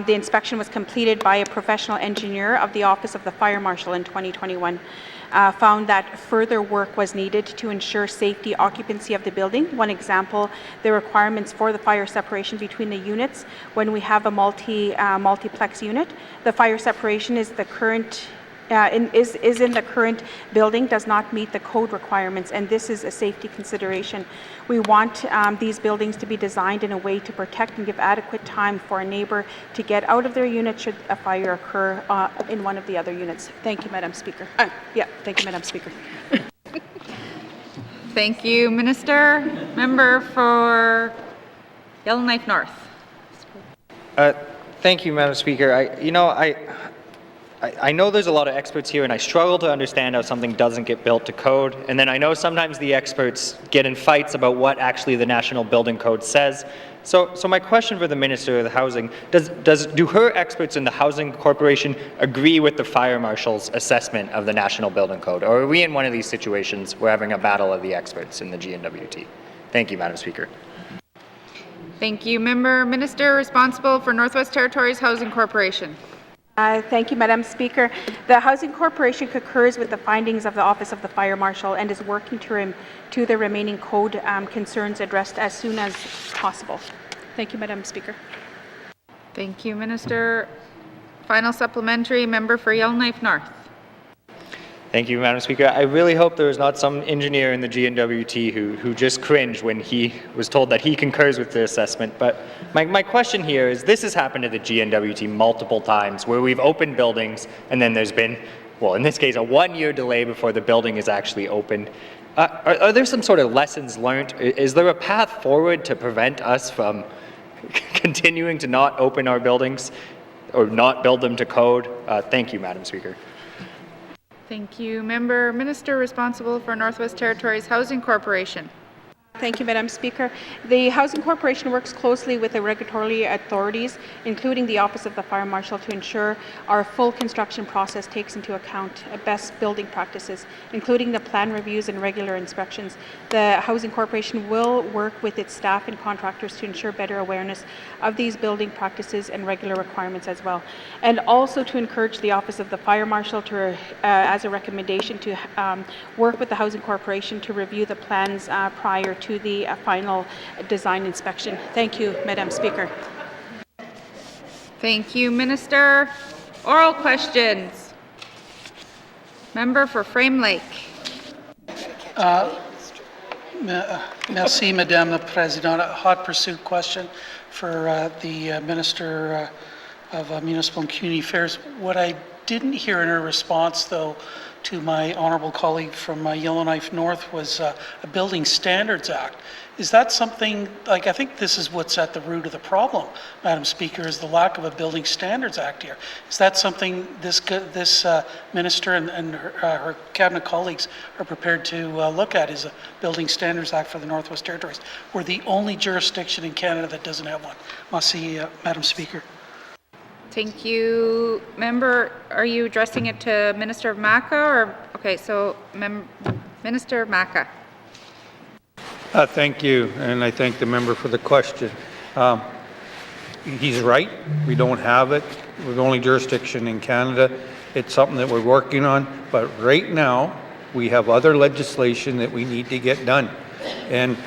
The inspection was completed by a professional engineer of the Office of the Fire Marshal in 2021. Found that further work was needed to ensure safety occupancy of the building. One example, the requirements for the fire separation between the units. When we have a multiplex unit, the fire separation is the current is in the current building, does not meet the code requirements, and this is a safety consideration. We want these buildings to be designed in a way to protect and give adequate time for a neighbor to get out of their unit should a fire occur in one of the other units. Thank you, Madam Speaker. Thank you, Madam Speaker. Thank you, Minister. Member for Yellowknife North. Thank you, Madam Speaker. I know there's a lot of experts here, and I struggle to understand how something doesn't get built to code. And then I know sometimes the experts get in fights about what actually the National Building Code says. So my question for the Minister of the Housing, do her experts in the Housing Corporation agree with the Fire Marshal's assessment of the National Building Code? Or are we in one of these situations we're having a battle of the experts in the GNWT? Thank you, Madam Speaker. Thank you. Minister responsible for Northwest Territories Housing Corporation. Thank you, Madam Speaker. The Housing Corporation concurs with the findings of the Office of the Fire Marshal and is working to the remaining code concerns addressed as soon as possible. Thank you, Madam Speaker. Thank you, Minister. Final supplementary, member for Yellowknife North. Thank you, Madam Speaker. I really hope there is not some engineer in the GNWT who just cringed when he was told that he concurs with the assessment. But my question here is, this has happened to the GNWT multiple times, where we've opened buildings and then there's been, well, in this case, a 1-year delay before the building is actually opened. Are there some sort of lessons learned? Is there a path forward to prevent us from continuing to not open our buildings or not build them to code? Thank you, Madam Speaker. Thank you. Minister responsible for Northwest Territories Housing Corporation. Thank you, Madam Speaker. The Housing Corporation works closely with the regulatory authorities, including the Office of the Fire Marshal, to ensure our full construction process takes into account best building practices, including the plan reviews and regular inspections. The Housing Corporation will work with its staff and contractors to ensure better awareness of these building practices and regular requirements as well, and also to encourage the Office of the Fire Marshal to, as a recommendation, to work with the Housing Corporation to review the plans prior to the final design inspection. Thank you, Madam Speaker. Thank you, Minister. Oral questions. Member for Frame Lake. Merci, Madame la Présidente. A hot pursuit question for the Minister of Municipal and Community Affairs. What I didn't hear in her response, though, to my honourable colleague from Yellowknife North was a Building Standards Act. Is that something, like, I think this is what's at the root of the problem, Madam Speaker, is the lack of a Building Standards Act here. Is that something this minister and her cabinet colleagues are prepared to look at, is a Building Standards Act for the Northwest Territories? We're the only jurisdiction in Canada that doesn't have one. Merci, Madam Speaker. Thank you. Member, are you addressing it to Minister of Maca or, okay, so Minister Maca. Thank you, and I thank the member for the question. He's right. We don't have it. We're the only jurisdiction in Canada. It's something that we're working on, but right now we have other legislation that we need to get done. And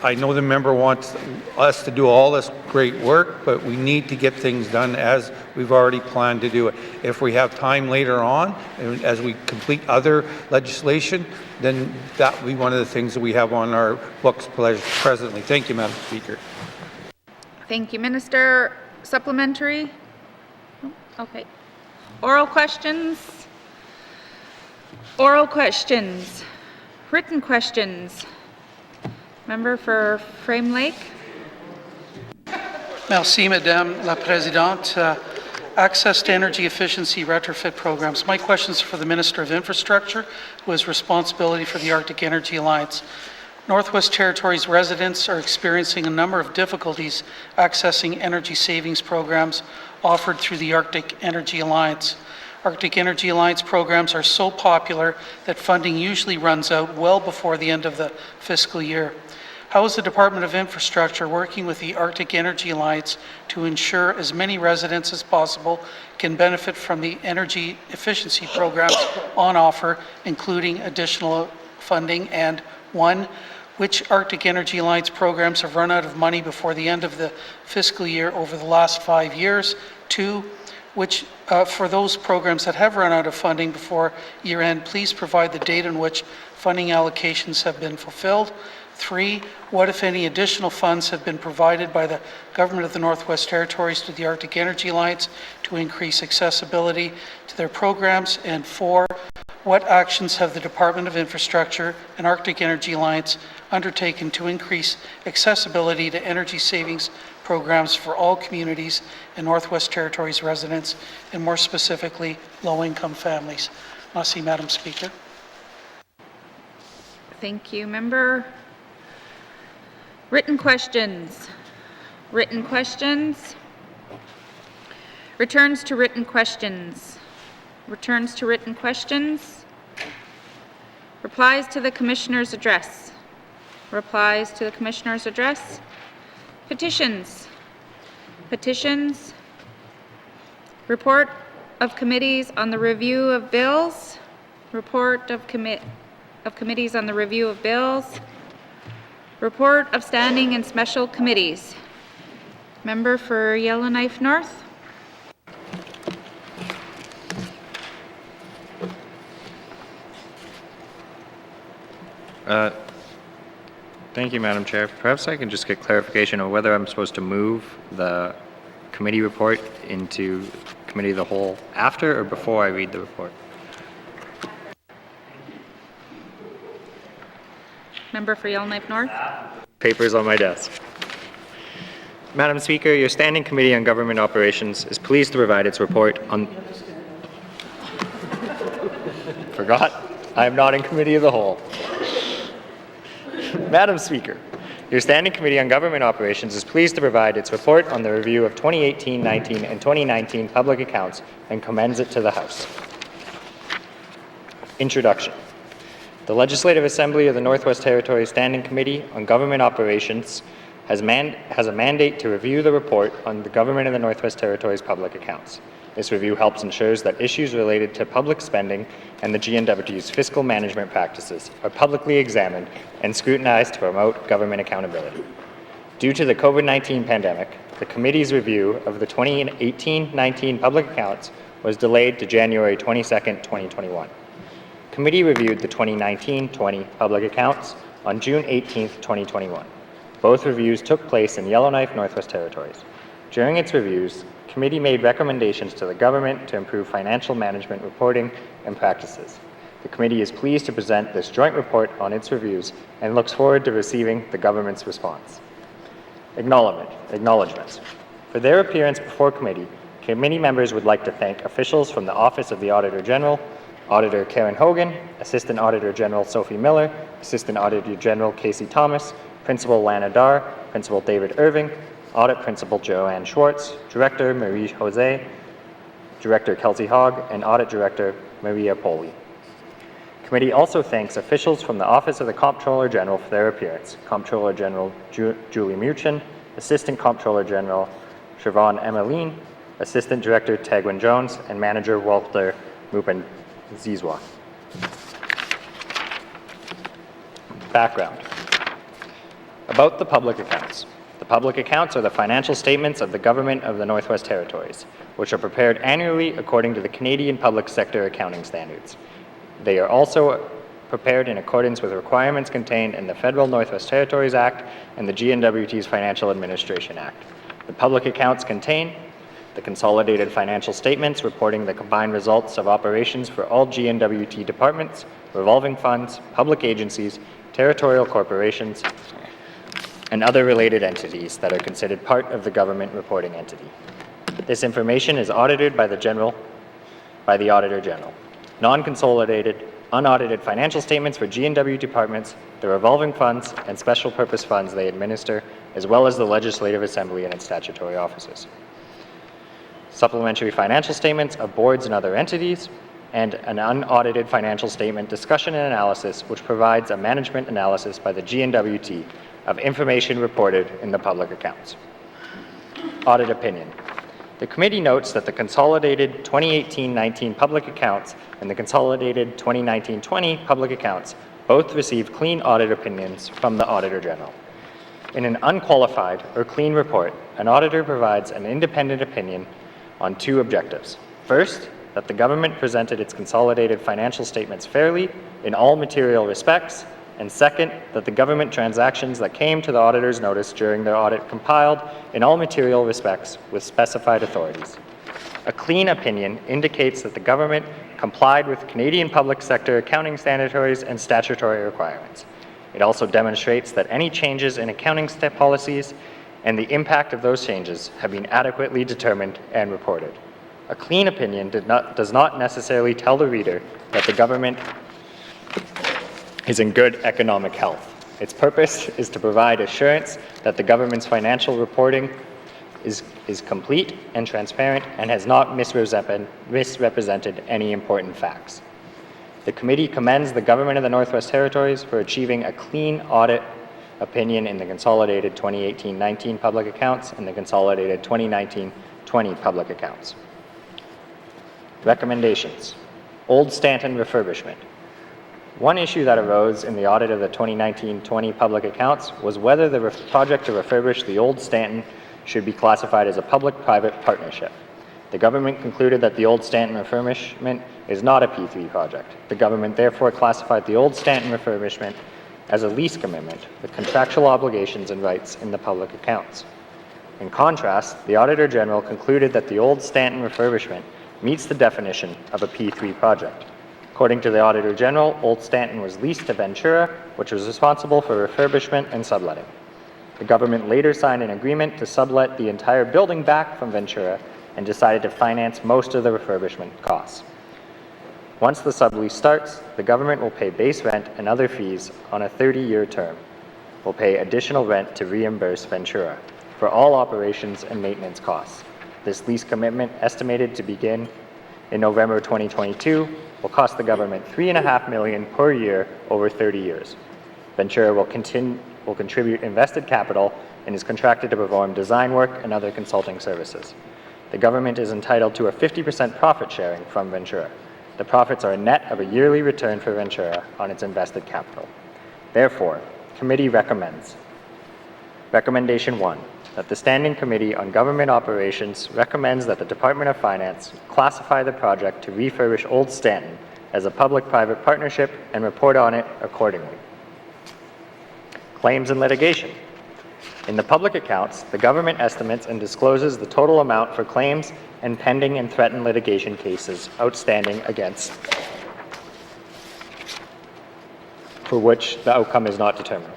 I know the member wants us to do all this great work, but we need to get things done as we've already planned to do it. If we have time later on, and as we complete other legislation, then that will be one of the things that we have on our books presently. Thank you, Madam Speaker. Thank you, Minister. Supplementary? Okay. Oral questions? Oral questions. Written questions. Member for Frame Lake. Merci, Madame la Présidente. Access to energy efficiency retrofit programs. My question is for the Minister of Infrastructure, who has responsibility for the Arctic Energy Alliance. Northwest Territories residents are experiencing a number of difficulties accessing energy savings programs offered through the Arctic Energy Alliance. Arctic Energy Alliance programs are so popular that funding usually runs out well before the end of the fiscal year. How is the Department of Infrastructure working with the Arctic Energy Alliance to ensure as many residents as possible can benefit from the energy efficiency programs on offer, including additional funding? And 1, which Arctic Energy Alliance programs have run out of money before the end of the fiscal year over the last 5 years? 2, which for those programs that have run out of funding before year end, please provide the date on which funding allocations have been fulfilled. 3, what, if any, additional funds have been provided by the Government of the Northwest Territories to the Arctic Energy Alliance to increase accessibility to their programs? And 4, what actions have the Department of Infrastructure and Arctic Energy Alliance undertaken to increase accessibility to energy savings programs for all communities and Northwest Territories residents, and more specifically, low-income families? Merci, Madam Speaker. Thank you, Member. Written questions. Written questions. Returns to written questions. Returns to written questions. Replies to the Commissioner's address. Replies to the Commissioner's address. Petitions. Petitions. Report of committees on the review of bills. Report of committees on the review of bills. Report of standing and special committees. Member for Yellowknife North. Thank you, Madam Chair. Perhaps I can just get clarification on whether I'm supposed to move the committee report into Committee of the Whole after or before I read the report. Member for Yellowknife North. Papers on my desk. Madam Speaker, your Standing Committee on Government Operations is pleased to provide its report on... Forgot? I am not in Committee of the Whole. Madam Speaker, your Standing Committee on Government Operations is pleased to provide its report on the review of 2018-19 and 2019 public accounts and commends it to the House. Introduction. The Legislative Assembly of the Northwest Territories Standing Committee on Government Operations has a mandate to review the report on the Government of the Northwest Territories public accounts. This review helps ensures that issues related to public spending and the GNW's fiscal management practices are publicly examined and scrutinized to promote government accountability. Due to the COVID-19 pandemic, the committee's review of the 2018-19 public accounts was delayed to January 22, 2021. Committee reviewed the 2019-20 public accounts on June 18, 2021. Both reviews took place in Yellowknife, Northwest Territories. During its reviews, committee made recommendations to the government to improve financial management reporting and practices. The committee is pleased to present this joint report on its reviews and looks forward to receiving the government's response. Acknowledgements. For their appearance before committee members would like to thank officials from the Office of the Auditor General, Auditor Karen Hogan, Assistant Auditor General Sophie Miller, Assistant Auditor General Casey Thomas, Principal Lana Dar, Principal David Irving, Audit Principal Joanne Schwartz, Director Marie Jose, Director Kelsey Hogg, and Audit Director Maria Poli. Committee also thanks officials from the Office of the Comptroller General for their appearance. Comptroller General Julie Muchin, Assistant Comptroller General Siobhan Emmeline, Assistant Director Tagwin Jones, and Manager Walter Mupin Zizwa. Background. About the public accounts. The public accounts are the financial statements of the Government of the Northwest Territories, which are prepared annually according to the Canadian Public Sector Accounting Standards. They are also prepared in accordance with requirements contained in the Federal Northwest Territories Act and the GNWT's Financial Administration Act. The public accounts contain the consolidated financial statements reporting the combined results of operations for all GNWT departments, revolving funds, public agencies, territorial corporations, and other related entities that are considered part of the government reporting entity. This information is audited by the Auditor General. Non-consolidated, unaudited financial statements for GNW departments, the revolving funds, and special purpose funds they administer, as well as the Legislative Assembly and its statutory offices. Supplementary financial statements of boards and other entities, and an unaudited financial statement discussion and analysis, which provides a management analysis by the GNWT of information reported in the public accounts. Audit opinion. The committee notes that the consolidated 2018-19 public accounts and the consolidated 2019-20 public accounts both received clean audit opinions from the Auditor General. In an unqualified or clean report, an auditor provides an independent opinion on two objectives. First, that the government presented its consolidated financial statements fairly in all material respects, and second, that the government transactions that came to the auditor's notice during their audit compiled in all material respects with specified authorities. A clean opinion indicates that the government complied with Canadian public sector accounting standards and statutory requirements. It also demonstrates that any changes in accounting policies and the impact of those changes have been adequately determined and reported. A clean opinion does not necessarily tell the reader that the government is in good economic health. Its purpose is to provide assurance that the government's financial reporting is complete and transparent and has not misrepresented any important facts. The committee commends the Government of the Northwest Territories for achieving a clean audit opinion in the consolidated 2018-19 public accounts and the consolidated 2019-20 public accounts. Recommendations. Old Stanton refurbishment. One issue that arose in the audit of the 2019-20 public accounts was whether the project to refurbish the Old Stanton should be classified as a public-private partnership. The government concluded that the Old Stanton refurbishment is not a P3 project. The government therefore classified the Old Stanton refurbishment as a lease commitment with contractual obligations and rights in the public accounts. In contrast, the Auditor General concluded that the Old Stanton refurbishment meets the definition of a P3 project. According to the Auditor General, Old Stanton was leased to Ventura, which was responsible for refurbishment and subletting. The government later signed an agreement to sublet the entire building back from Ventura and decided to finance most of the refurbishment costs. Once the sublease starts, the government will pay base rent and other fees on a 30-year term. Will pay additional rent to reimburse Ventura for all operations and maintenance costs. This lease commitment, estimated to begin in November 2022, will cost the government $3.5 million per year over 30 years. Ventura will contribute invested capital and is contracted to perform design work and other consulting services. The government is entitled to a 50% profit sharing from Ventura. The profits are a net of a yearly return for Ventura on its invested capital. Therefore, committee recommends. Recommendation 1, that the Standing Committee on Government Operations recommends that the Department of Finance classify the project to refurbish Old Stanton as a public-private partnership and report on it accordingly. Claims and litigation. In the public accounts, the government estimates and discloses the total amount for claims and pending and threatened litigation cases outstanding against for which the outcome is not determined.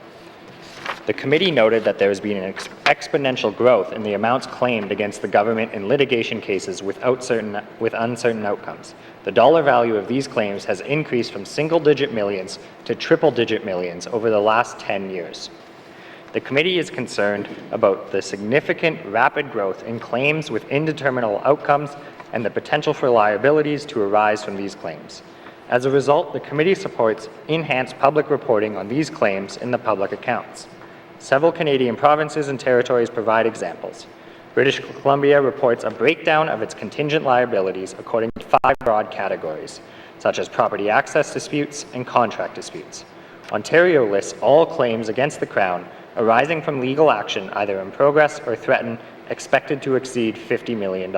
The committee noted that there has been an exponential growth in the amounts claimed against the government in litigation cases with uncertain outcomes. The dollar value of these claims has increased from single-digit millions to triple-digit millions over the last 10 years. The committee is concerned about the significant rapid growth in claims with indeterminable outcomes and the potential for liabilities to arise from these claims. As a result, the committee supports enhanced public reporting on these claims in the public accounts. Several Canadian provinces and territories provide examples. British Columbia reports a breakdown of its contingent liabilities according to 5 broad categories, such as property access disputes and contract disputes. Ontario lists all claims against the Crown arising from legal action either in progress or threatened expected to exceed $50 million,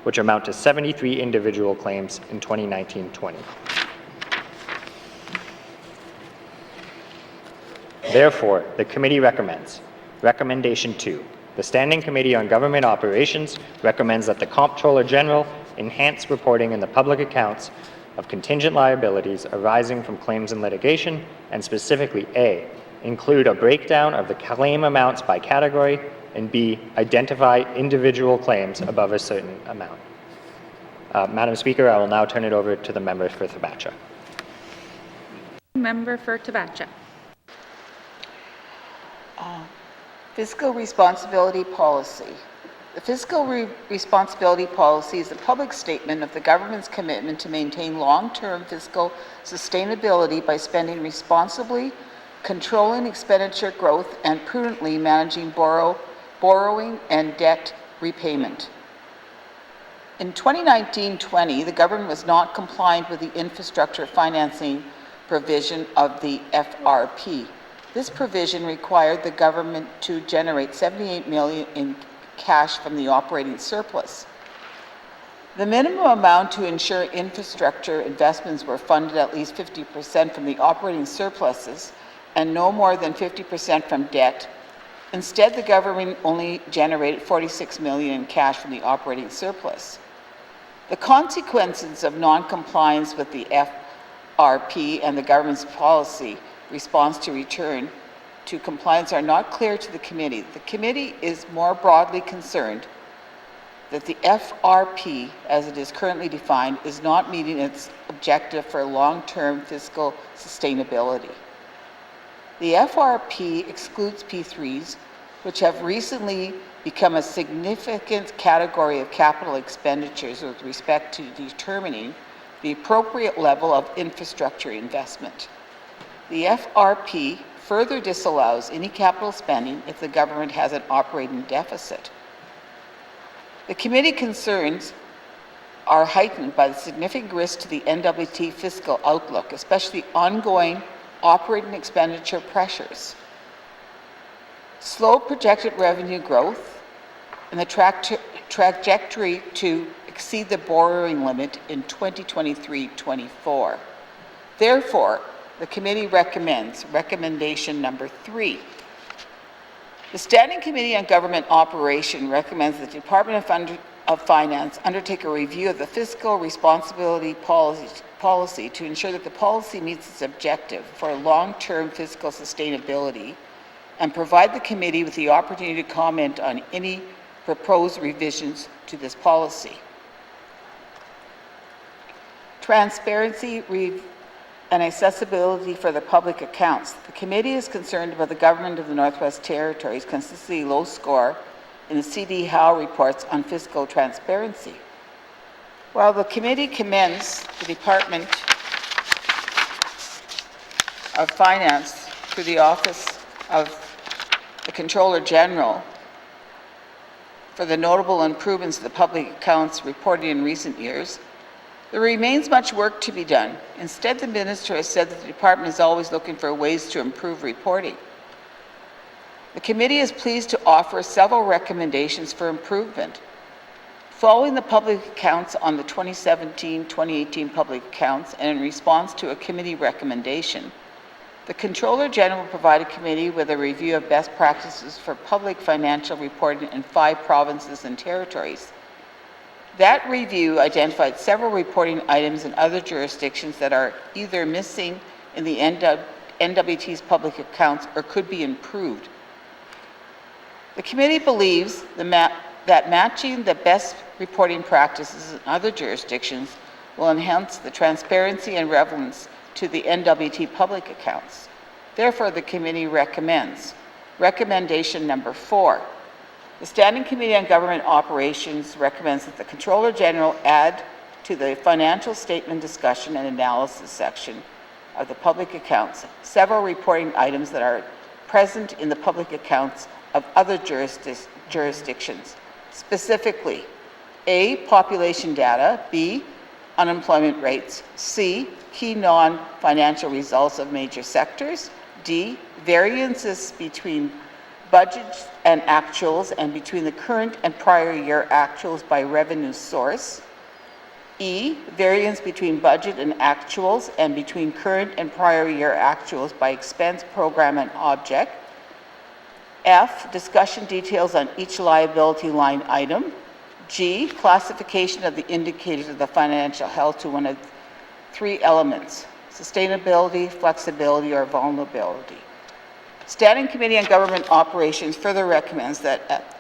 which amount to 73 individual claims in 2019-20. Therefore, the committee recommends, Recommendation 2, the Standing Committee on Government Operations recommends that the Comptroller General enhance reporting in the public accounts of contingent liabilities arising from claims in litigation, and specifically A, include a breakdown of the claim amounts by category, and B, identify individual claims above a certain amount. Madam Speaker, I will now turn it over to the member for Thabasca. Member for Thabasca. Fiscal responsibility policy. The fiscal responsibility policy is a public statement of the government's commitment to maintain long-term fiscal sustainability by spending responsibly, controlling expenditure growth, and prudently managing borrowing and debt repayment. In 2019-20, the government was not compliant with the infrastructure financing provision of the FRP. This provision required the government to generate $78 million in cash from the operating surplus. The minimum amount to ensure infrastructure investments were funded at least 50% from the operating surpluses and no more than 50% from debt. Instead, the government only generated $46 million in cash from the operating surplus. The consequences of non-compliance with the FRP and the government's policy response to return to compliance are not clear to the committee. The committee is more broadly concerned that the FRP, as it is currently defined, is not meeting its objective for long-term fiscal sustainability. The FRP excludes P3s, which have recently become a significant category of capital expenditures with respect to determining the appropriate level of infrastructure investment. The FRP further disallows any capital spending if the government has an operating deficit. The committee concerns are heightened by the significant risk to the NWT fiscal outlook, especially ongoing operating expenditure pressures, slow projected revenue growth, and the trajectory to exceed the borrowing limit in 2023-24. Therefore, the committee recommends recommendation number 3. The Standing Committee on Government Operation recommends the Department of Finance undertake a review of the fiscal responsibility policy to ensure that the policy meets its objective for long-term fiscal sustainability and provide the committee with the opportunity to comment on any proposed revisions to this policy. Transparency and accessibility for the public accounts. The committee is concerned about the government of the Northwest Territories' consistently low score in the C.D. Howe reports on fiscal transparency. While the committee commends the Department of Finance through the Office of the Comptroller General for the notable improvements to the public accounts reported in recent years, there remains much work to be done. Instead, the Minister has said that the Department is always looking for ways to improve reporting. The committee is pleased to offer several recommendations for improvement. Following the public accounts on the 2017-2018 public accounts and in response to a committee recommendation, The Controller General provided committee with a review of best practices for public financial reporting in 5 provinces and territories. That review identified several reporting items in other jurisdictions that are either missing in the NWT's public accounts or could be improved. The committee believes that matching the best reporting practices in other jurisdictions will enhance the transparency and relevance to the NWT public accounts. Therefore, the committee recommends recommendation number 4. The Standing Committee on Government Operations recommends that the Controller General add to the financial statement discussion and analysis section of the public accounts several reporting items that are present in the public accounts of other jurisdictions, specifically A, population data, B, unemployment rates, C, key non-financial results of major sectors, D, variances between budgets and actuals and between the current and prior year actuals by revenue source, E, variance between budget and actuals and between current and prior year actuals by expense, program, and object, F, discussion details on each liability line item, G, classification of the indicators of the financial health to one of 3 elements: sustainability, flexibility, or vulnerability. Standing Committee on Government Operations further recommends that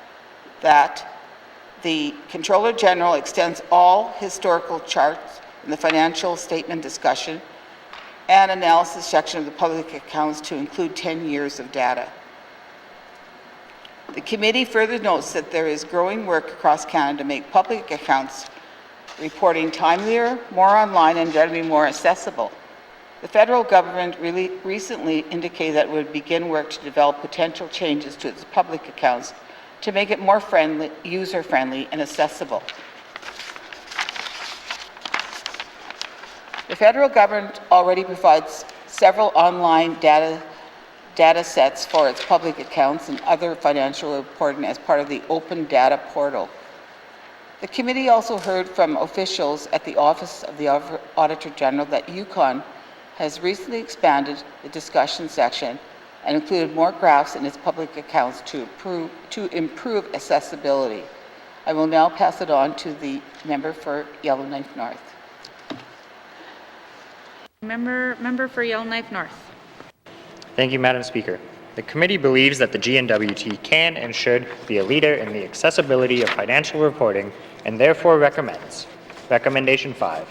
the Controller General extends all historical charts in the financial statement discussion and analysis section of the public accounts to include 10 years of data. The committee further notes that there is growing work across Canada to make public accounts reporting timelier, more online, and generally more accessible. The federal government recently indicated that it would begin work to develop potential changes to its public accounts to make it more user-friendly and accessible. The federal government already provides several online data sets for its public accounts and other financial reporting as part of the Open Data Portal. The committee also heard from officials at the Office of the Auditor General that Yukon has recently expanded the discussion section and included more graphs in its public accounts to improve accessibility. I will now pass it on to the member for Yellowknife North. Member for Yellowknife North. Thank you, Madam Speaker. The committee believes that the GNWT can and should be a leader in the accessibility of financial reporting and therefore recommends. Recommendation 5.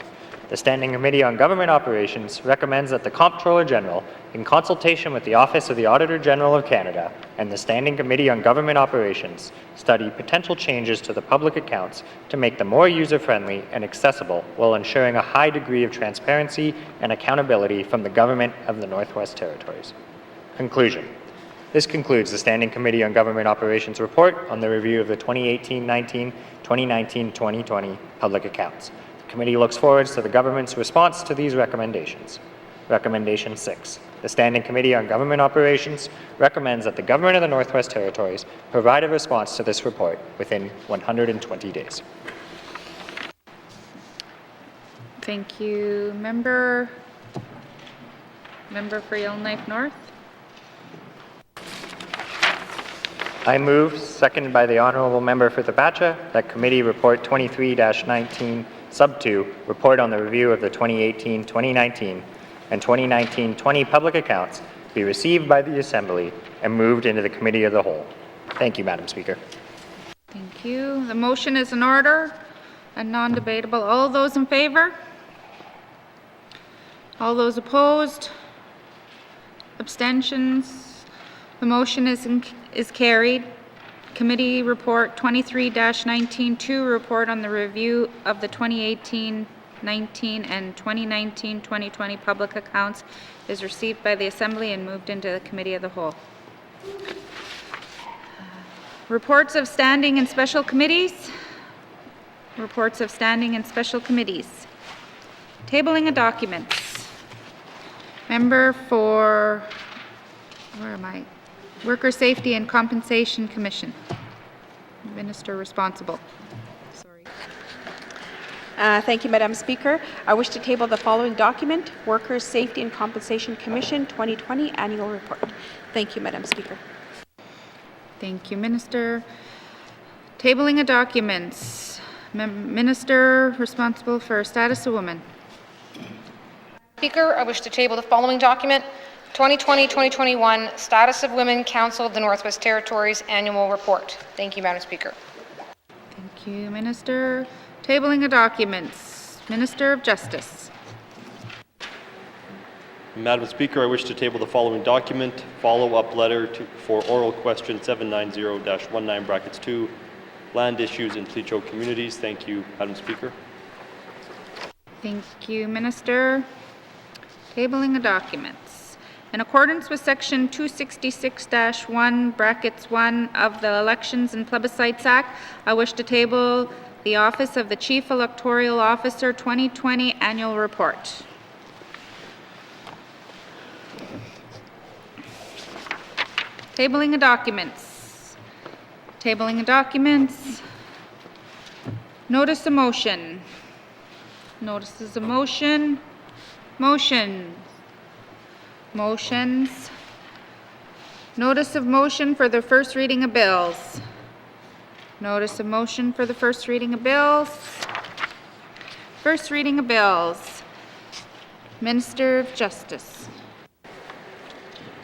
The Standing Committee on Government Operations recommends that the Comptroller General, in consultation with the Office of the Auditor General of Canada and the Standing Committee on Government Operations, study potential changes to the public accounts to make them more user-friendly and accessible while ensuring a high degree of transparency and accountability from the Government of the Northwest Territories. Conclusion. This concludes the Standing Committee on Government Operations report on the review of the 2018-19, 2019-2020 public accounts. The committee looks forward to the government's response to these recommendations. Recommendation 6. The Standing Committee on Government Operations recommends that the Government of the Northwest Territories provide a response to this report within 120 days. Thank you. Member for Yellowknife North. I move, seconded by the Honourable Member for Thabacha, that Committee Report 23-19 Sub 2, Report on the Review of the 2018-2019 and 2019-20 Public Accounts, be received by the Assembly and moved into the Committee of the Whole. Thank you, Madam Speaker. Thank you. The motion is in order and non-debatable. All those in favour? All those opposed? Abstentions? The motion is carried. Committee Report 23-19-2, Report on the Review of the 2018-19 and 2019-2020 Public Accounts, is received by the Assembly and moved into the Committee of the Whole. Reports of Standing and Special Committees. Reports of Standing and Special Committees. Tabling of documents. Member for, where am I? Worker Safety and Compensation Commission. Minister responsible. Sorry. Thank you, Madam Speaker. I wish to table the following document, Workers' Safety and Compensation Commission 2020 Annual Report. Thank you, Madam Speaker. Thank you, Minister. Tabling of documents. Minister responsible for Status of Women. Speaker, I wish to table the following document, 2020-2021 Status of Women Council of the Northwest Territories Annual Report. Thank you, Madam Speaker. Thank you, Minister. Tabling of documents. Minister of Justice. Madam Speaker, I wish to table the following document, follow-up letter for oral question 790-19 brackets 2, land issues in Tlicho communities. Thank you, Madam Speaker. Thank you, Minister. Tabling of documents. In accordance with Section 266-1 brackets 1 of the Elections and Plebiscites Act, I wish to table the Office of the Chief Electoral Officer 2020 Annual Report. Tabling of documents. Tabling of documents. Notice of motion. Notices of motion. Motions. Motions. Notice of motion for the first reading of bills. Notice of motion for the first reading of bills. First reading of bills. Minister of Justice.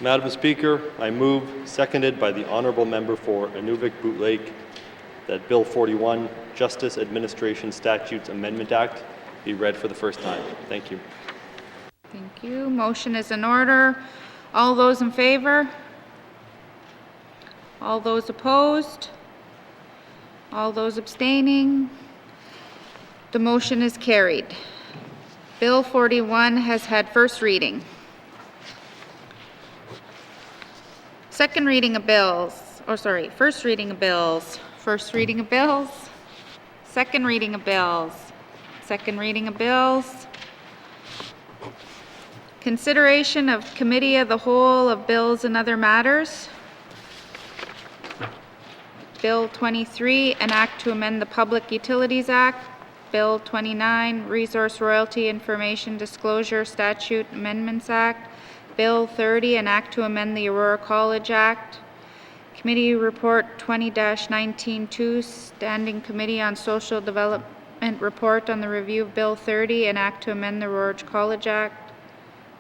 Madam Speaker, I move, seconded by the Honourable Member for Inuvik-Boot Lake, that Bill 41, Justice Administration Statutes Amendment Act, be read for the first time. Thank you. Thank you. Motion is in order. All those in favor? All those opposed? All those abstaining? The motion is carried. Bill 41 has had first reading. Second reading of bills, first reading of bills. First reading of bills. Second reading of bills. Second reading of bills. Consideration of Committee of the Whole of Bills and Other Matters. Bill 23, an act to amend the Public Utilities Act. Bill 29, Resource Royalty Information Disclosure Statute Amendments Act. Bill 30, an act to amend the Aurora College Act. Committee Report 20-19-2, Standing Committee on Social Development Report on the review of Bill 30, an act to amend the Aurora College Act.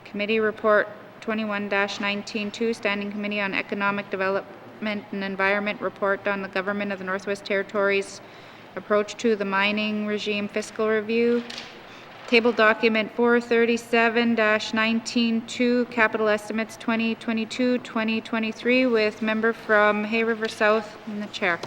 Committee Report 21-19-2, Standing Committee on Economic Development and Environment Report on the Government of the Northwest Territories Approach to the Mining Regime Fiscal Review. Table document 437-19-2, Capital Estimates 2022-2023, with member from Hay River South in the chair.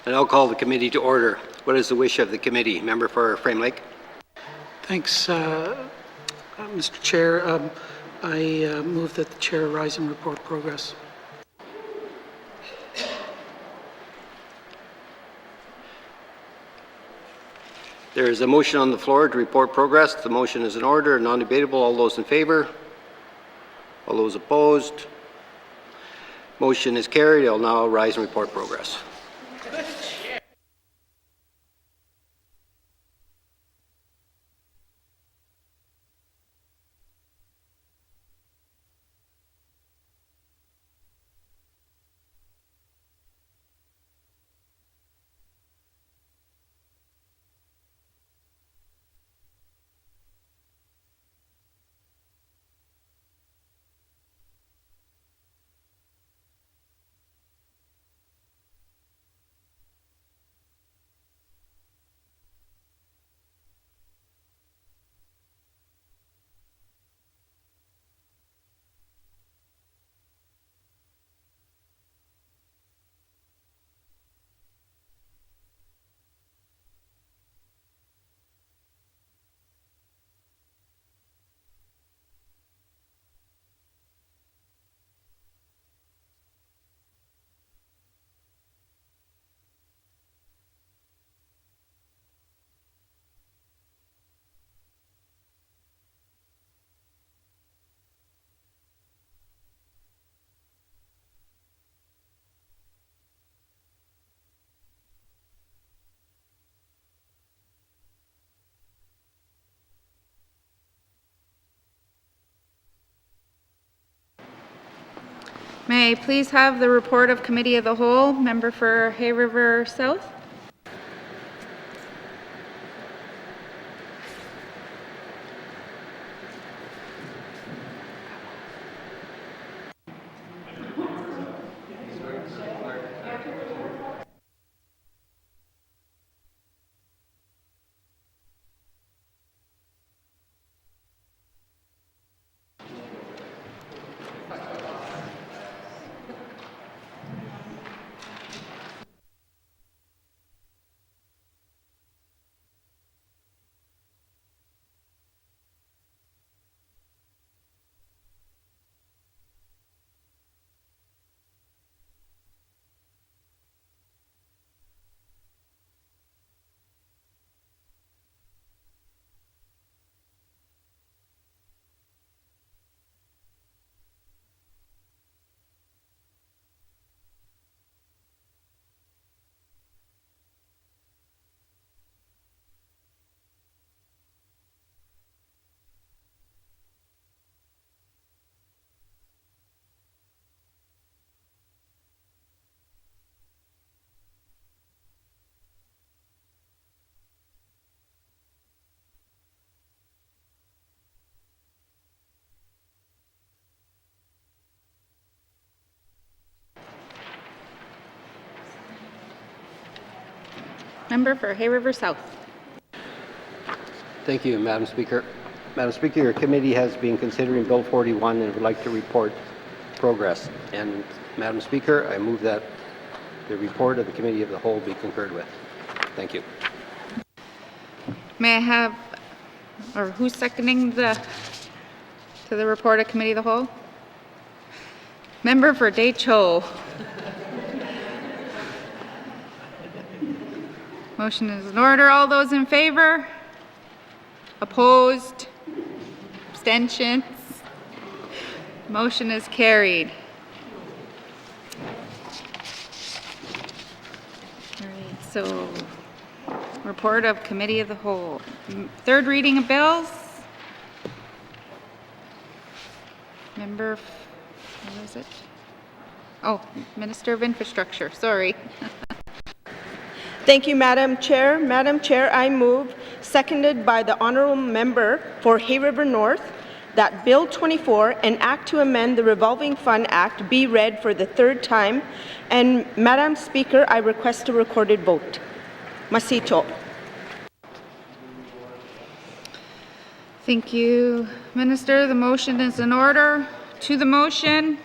And I'll call the committee to order. What is the wish of the committee? Member for Frame Lake. Thanks, Mr. Chair. I move that the chair rise and report progress. There is a motion on the floor to report progress. The motion is in order, non-debatable. All those in favor? All those opposed? Motion is carried. I'll now rise and report progress. May I please have the report of Committee of the Whole, member for Hay River South? Member for Hay River South. Thank you, Madam Speaker. Madam Speaker, your committee has been considering Bill 41 and would like to report progress. And Madam Speaker, I move that the report of the Committee of the Whole be concurred with. Thank you. May I have, or who's seconding to the report of Committee of the Whole? Member for Deschaux. Motion is in order. All those in favor? Opposed? Abstentions? Motion is carried. All right, so report of Committee of the Whole. Third reading of bills. Member, what is it? Oh, Minister of Infrastructure, sorry. Thank you, Madam Chair. Madam Chair, I move, seconded by the Honourable Member for Hay River North, that Bill 24, an act to amend the Revolving Fund Act, be read for the third time. And Madam Speaker, I request a recorded vote. Masito. Thank you, Minister. The motion is in order. To the motion,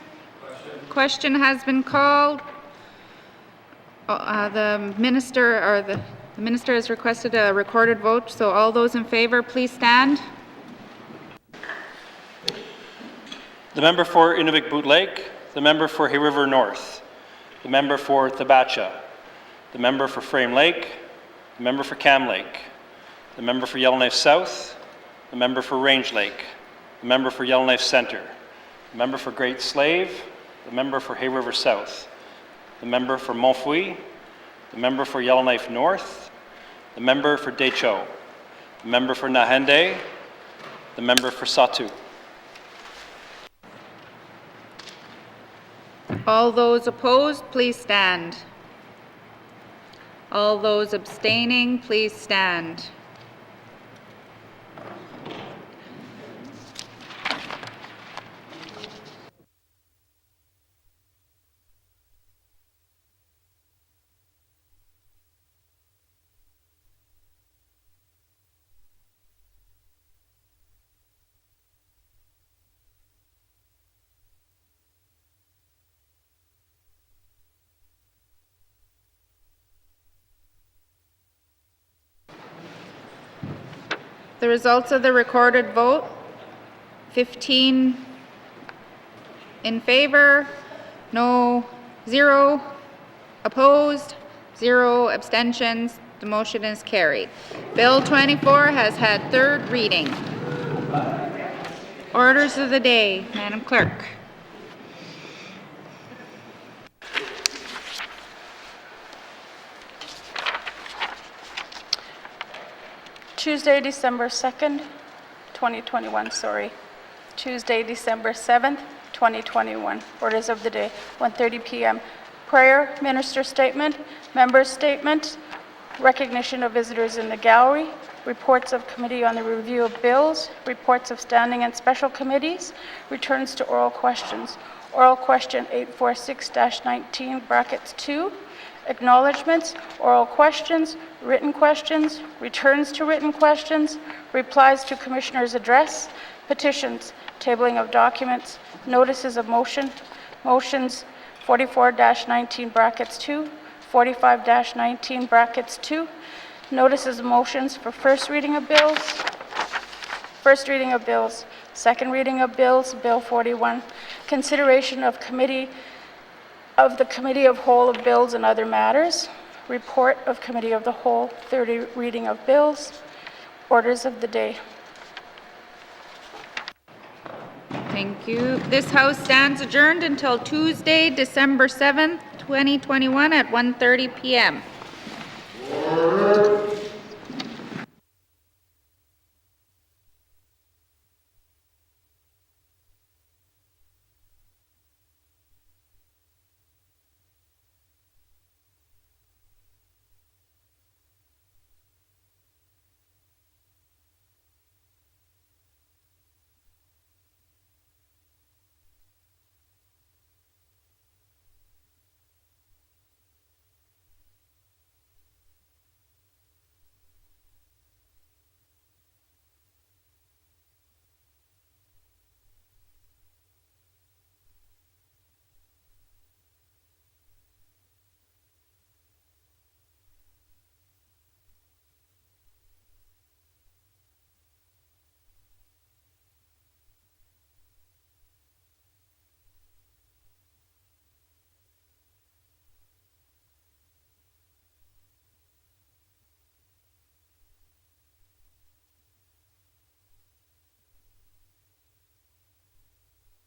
question has been called. The minister has requested a recorded vote, so all those in favor, please stand. The member for Inuvik Boot Lake, the member for Hay River North, the member for Thabacha, the member for Frame Lake, the member for Cam Lake, the member for Yellowknife South, the member for Range Lake, the member for Yellowknife Centre, the member for Great Slave, the member for Hay River South, the member for Montfouille, the member for Yellowknife North, the member for Deschaux, the member for Nahende, the member for Satu. All those opposed, please stand. All those abstaining, please stand. The results of the recorded vote, 15 in favor, 0 opposed, 0 abstentions. The motion is carried. Bill 24 has had third reading. Orders of the day, Madam Clerk. Tuesday, December 2nd, 2021, sorry. Tuesday, December 7th, 2021. Orders of the day, 1:30 p.m. Prayer, minister statement, members' statement, recognition of visitors in the gallery, reports of committee on the review of bills, reports of standing and special committees, returns to oral questions. Oral question 846-19, brackets 2, acknowledgements, oral questions, returns to written questions, replies to commissioner's address, petitions, tabling of documents, notices of motion, motions 44-19, brackets 2, 45-19, brackets 2, notices of motions for first reading of bills, second reading of bills, Bill 41, consideration of the Committee of Whole of Bills and other matters, report of Committee of the Whole, 30 reading of bills, orders of the day. Thank you. This House stands adjourned until Tuesday, December 7th, 2021 at 1:30 p.m.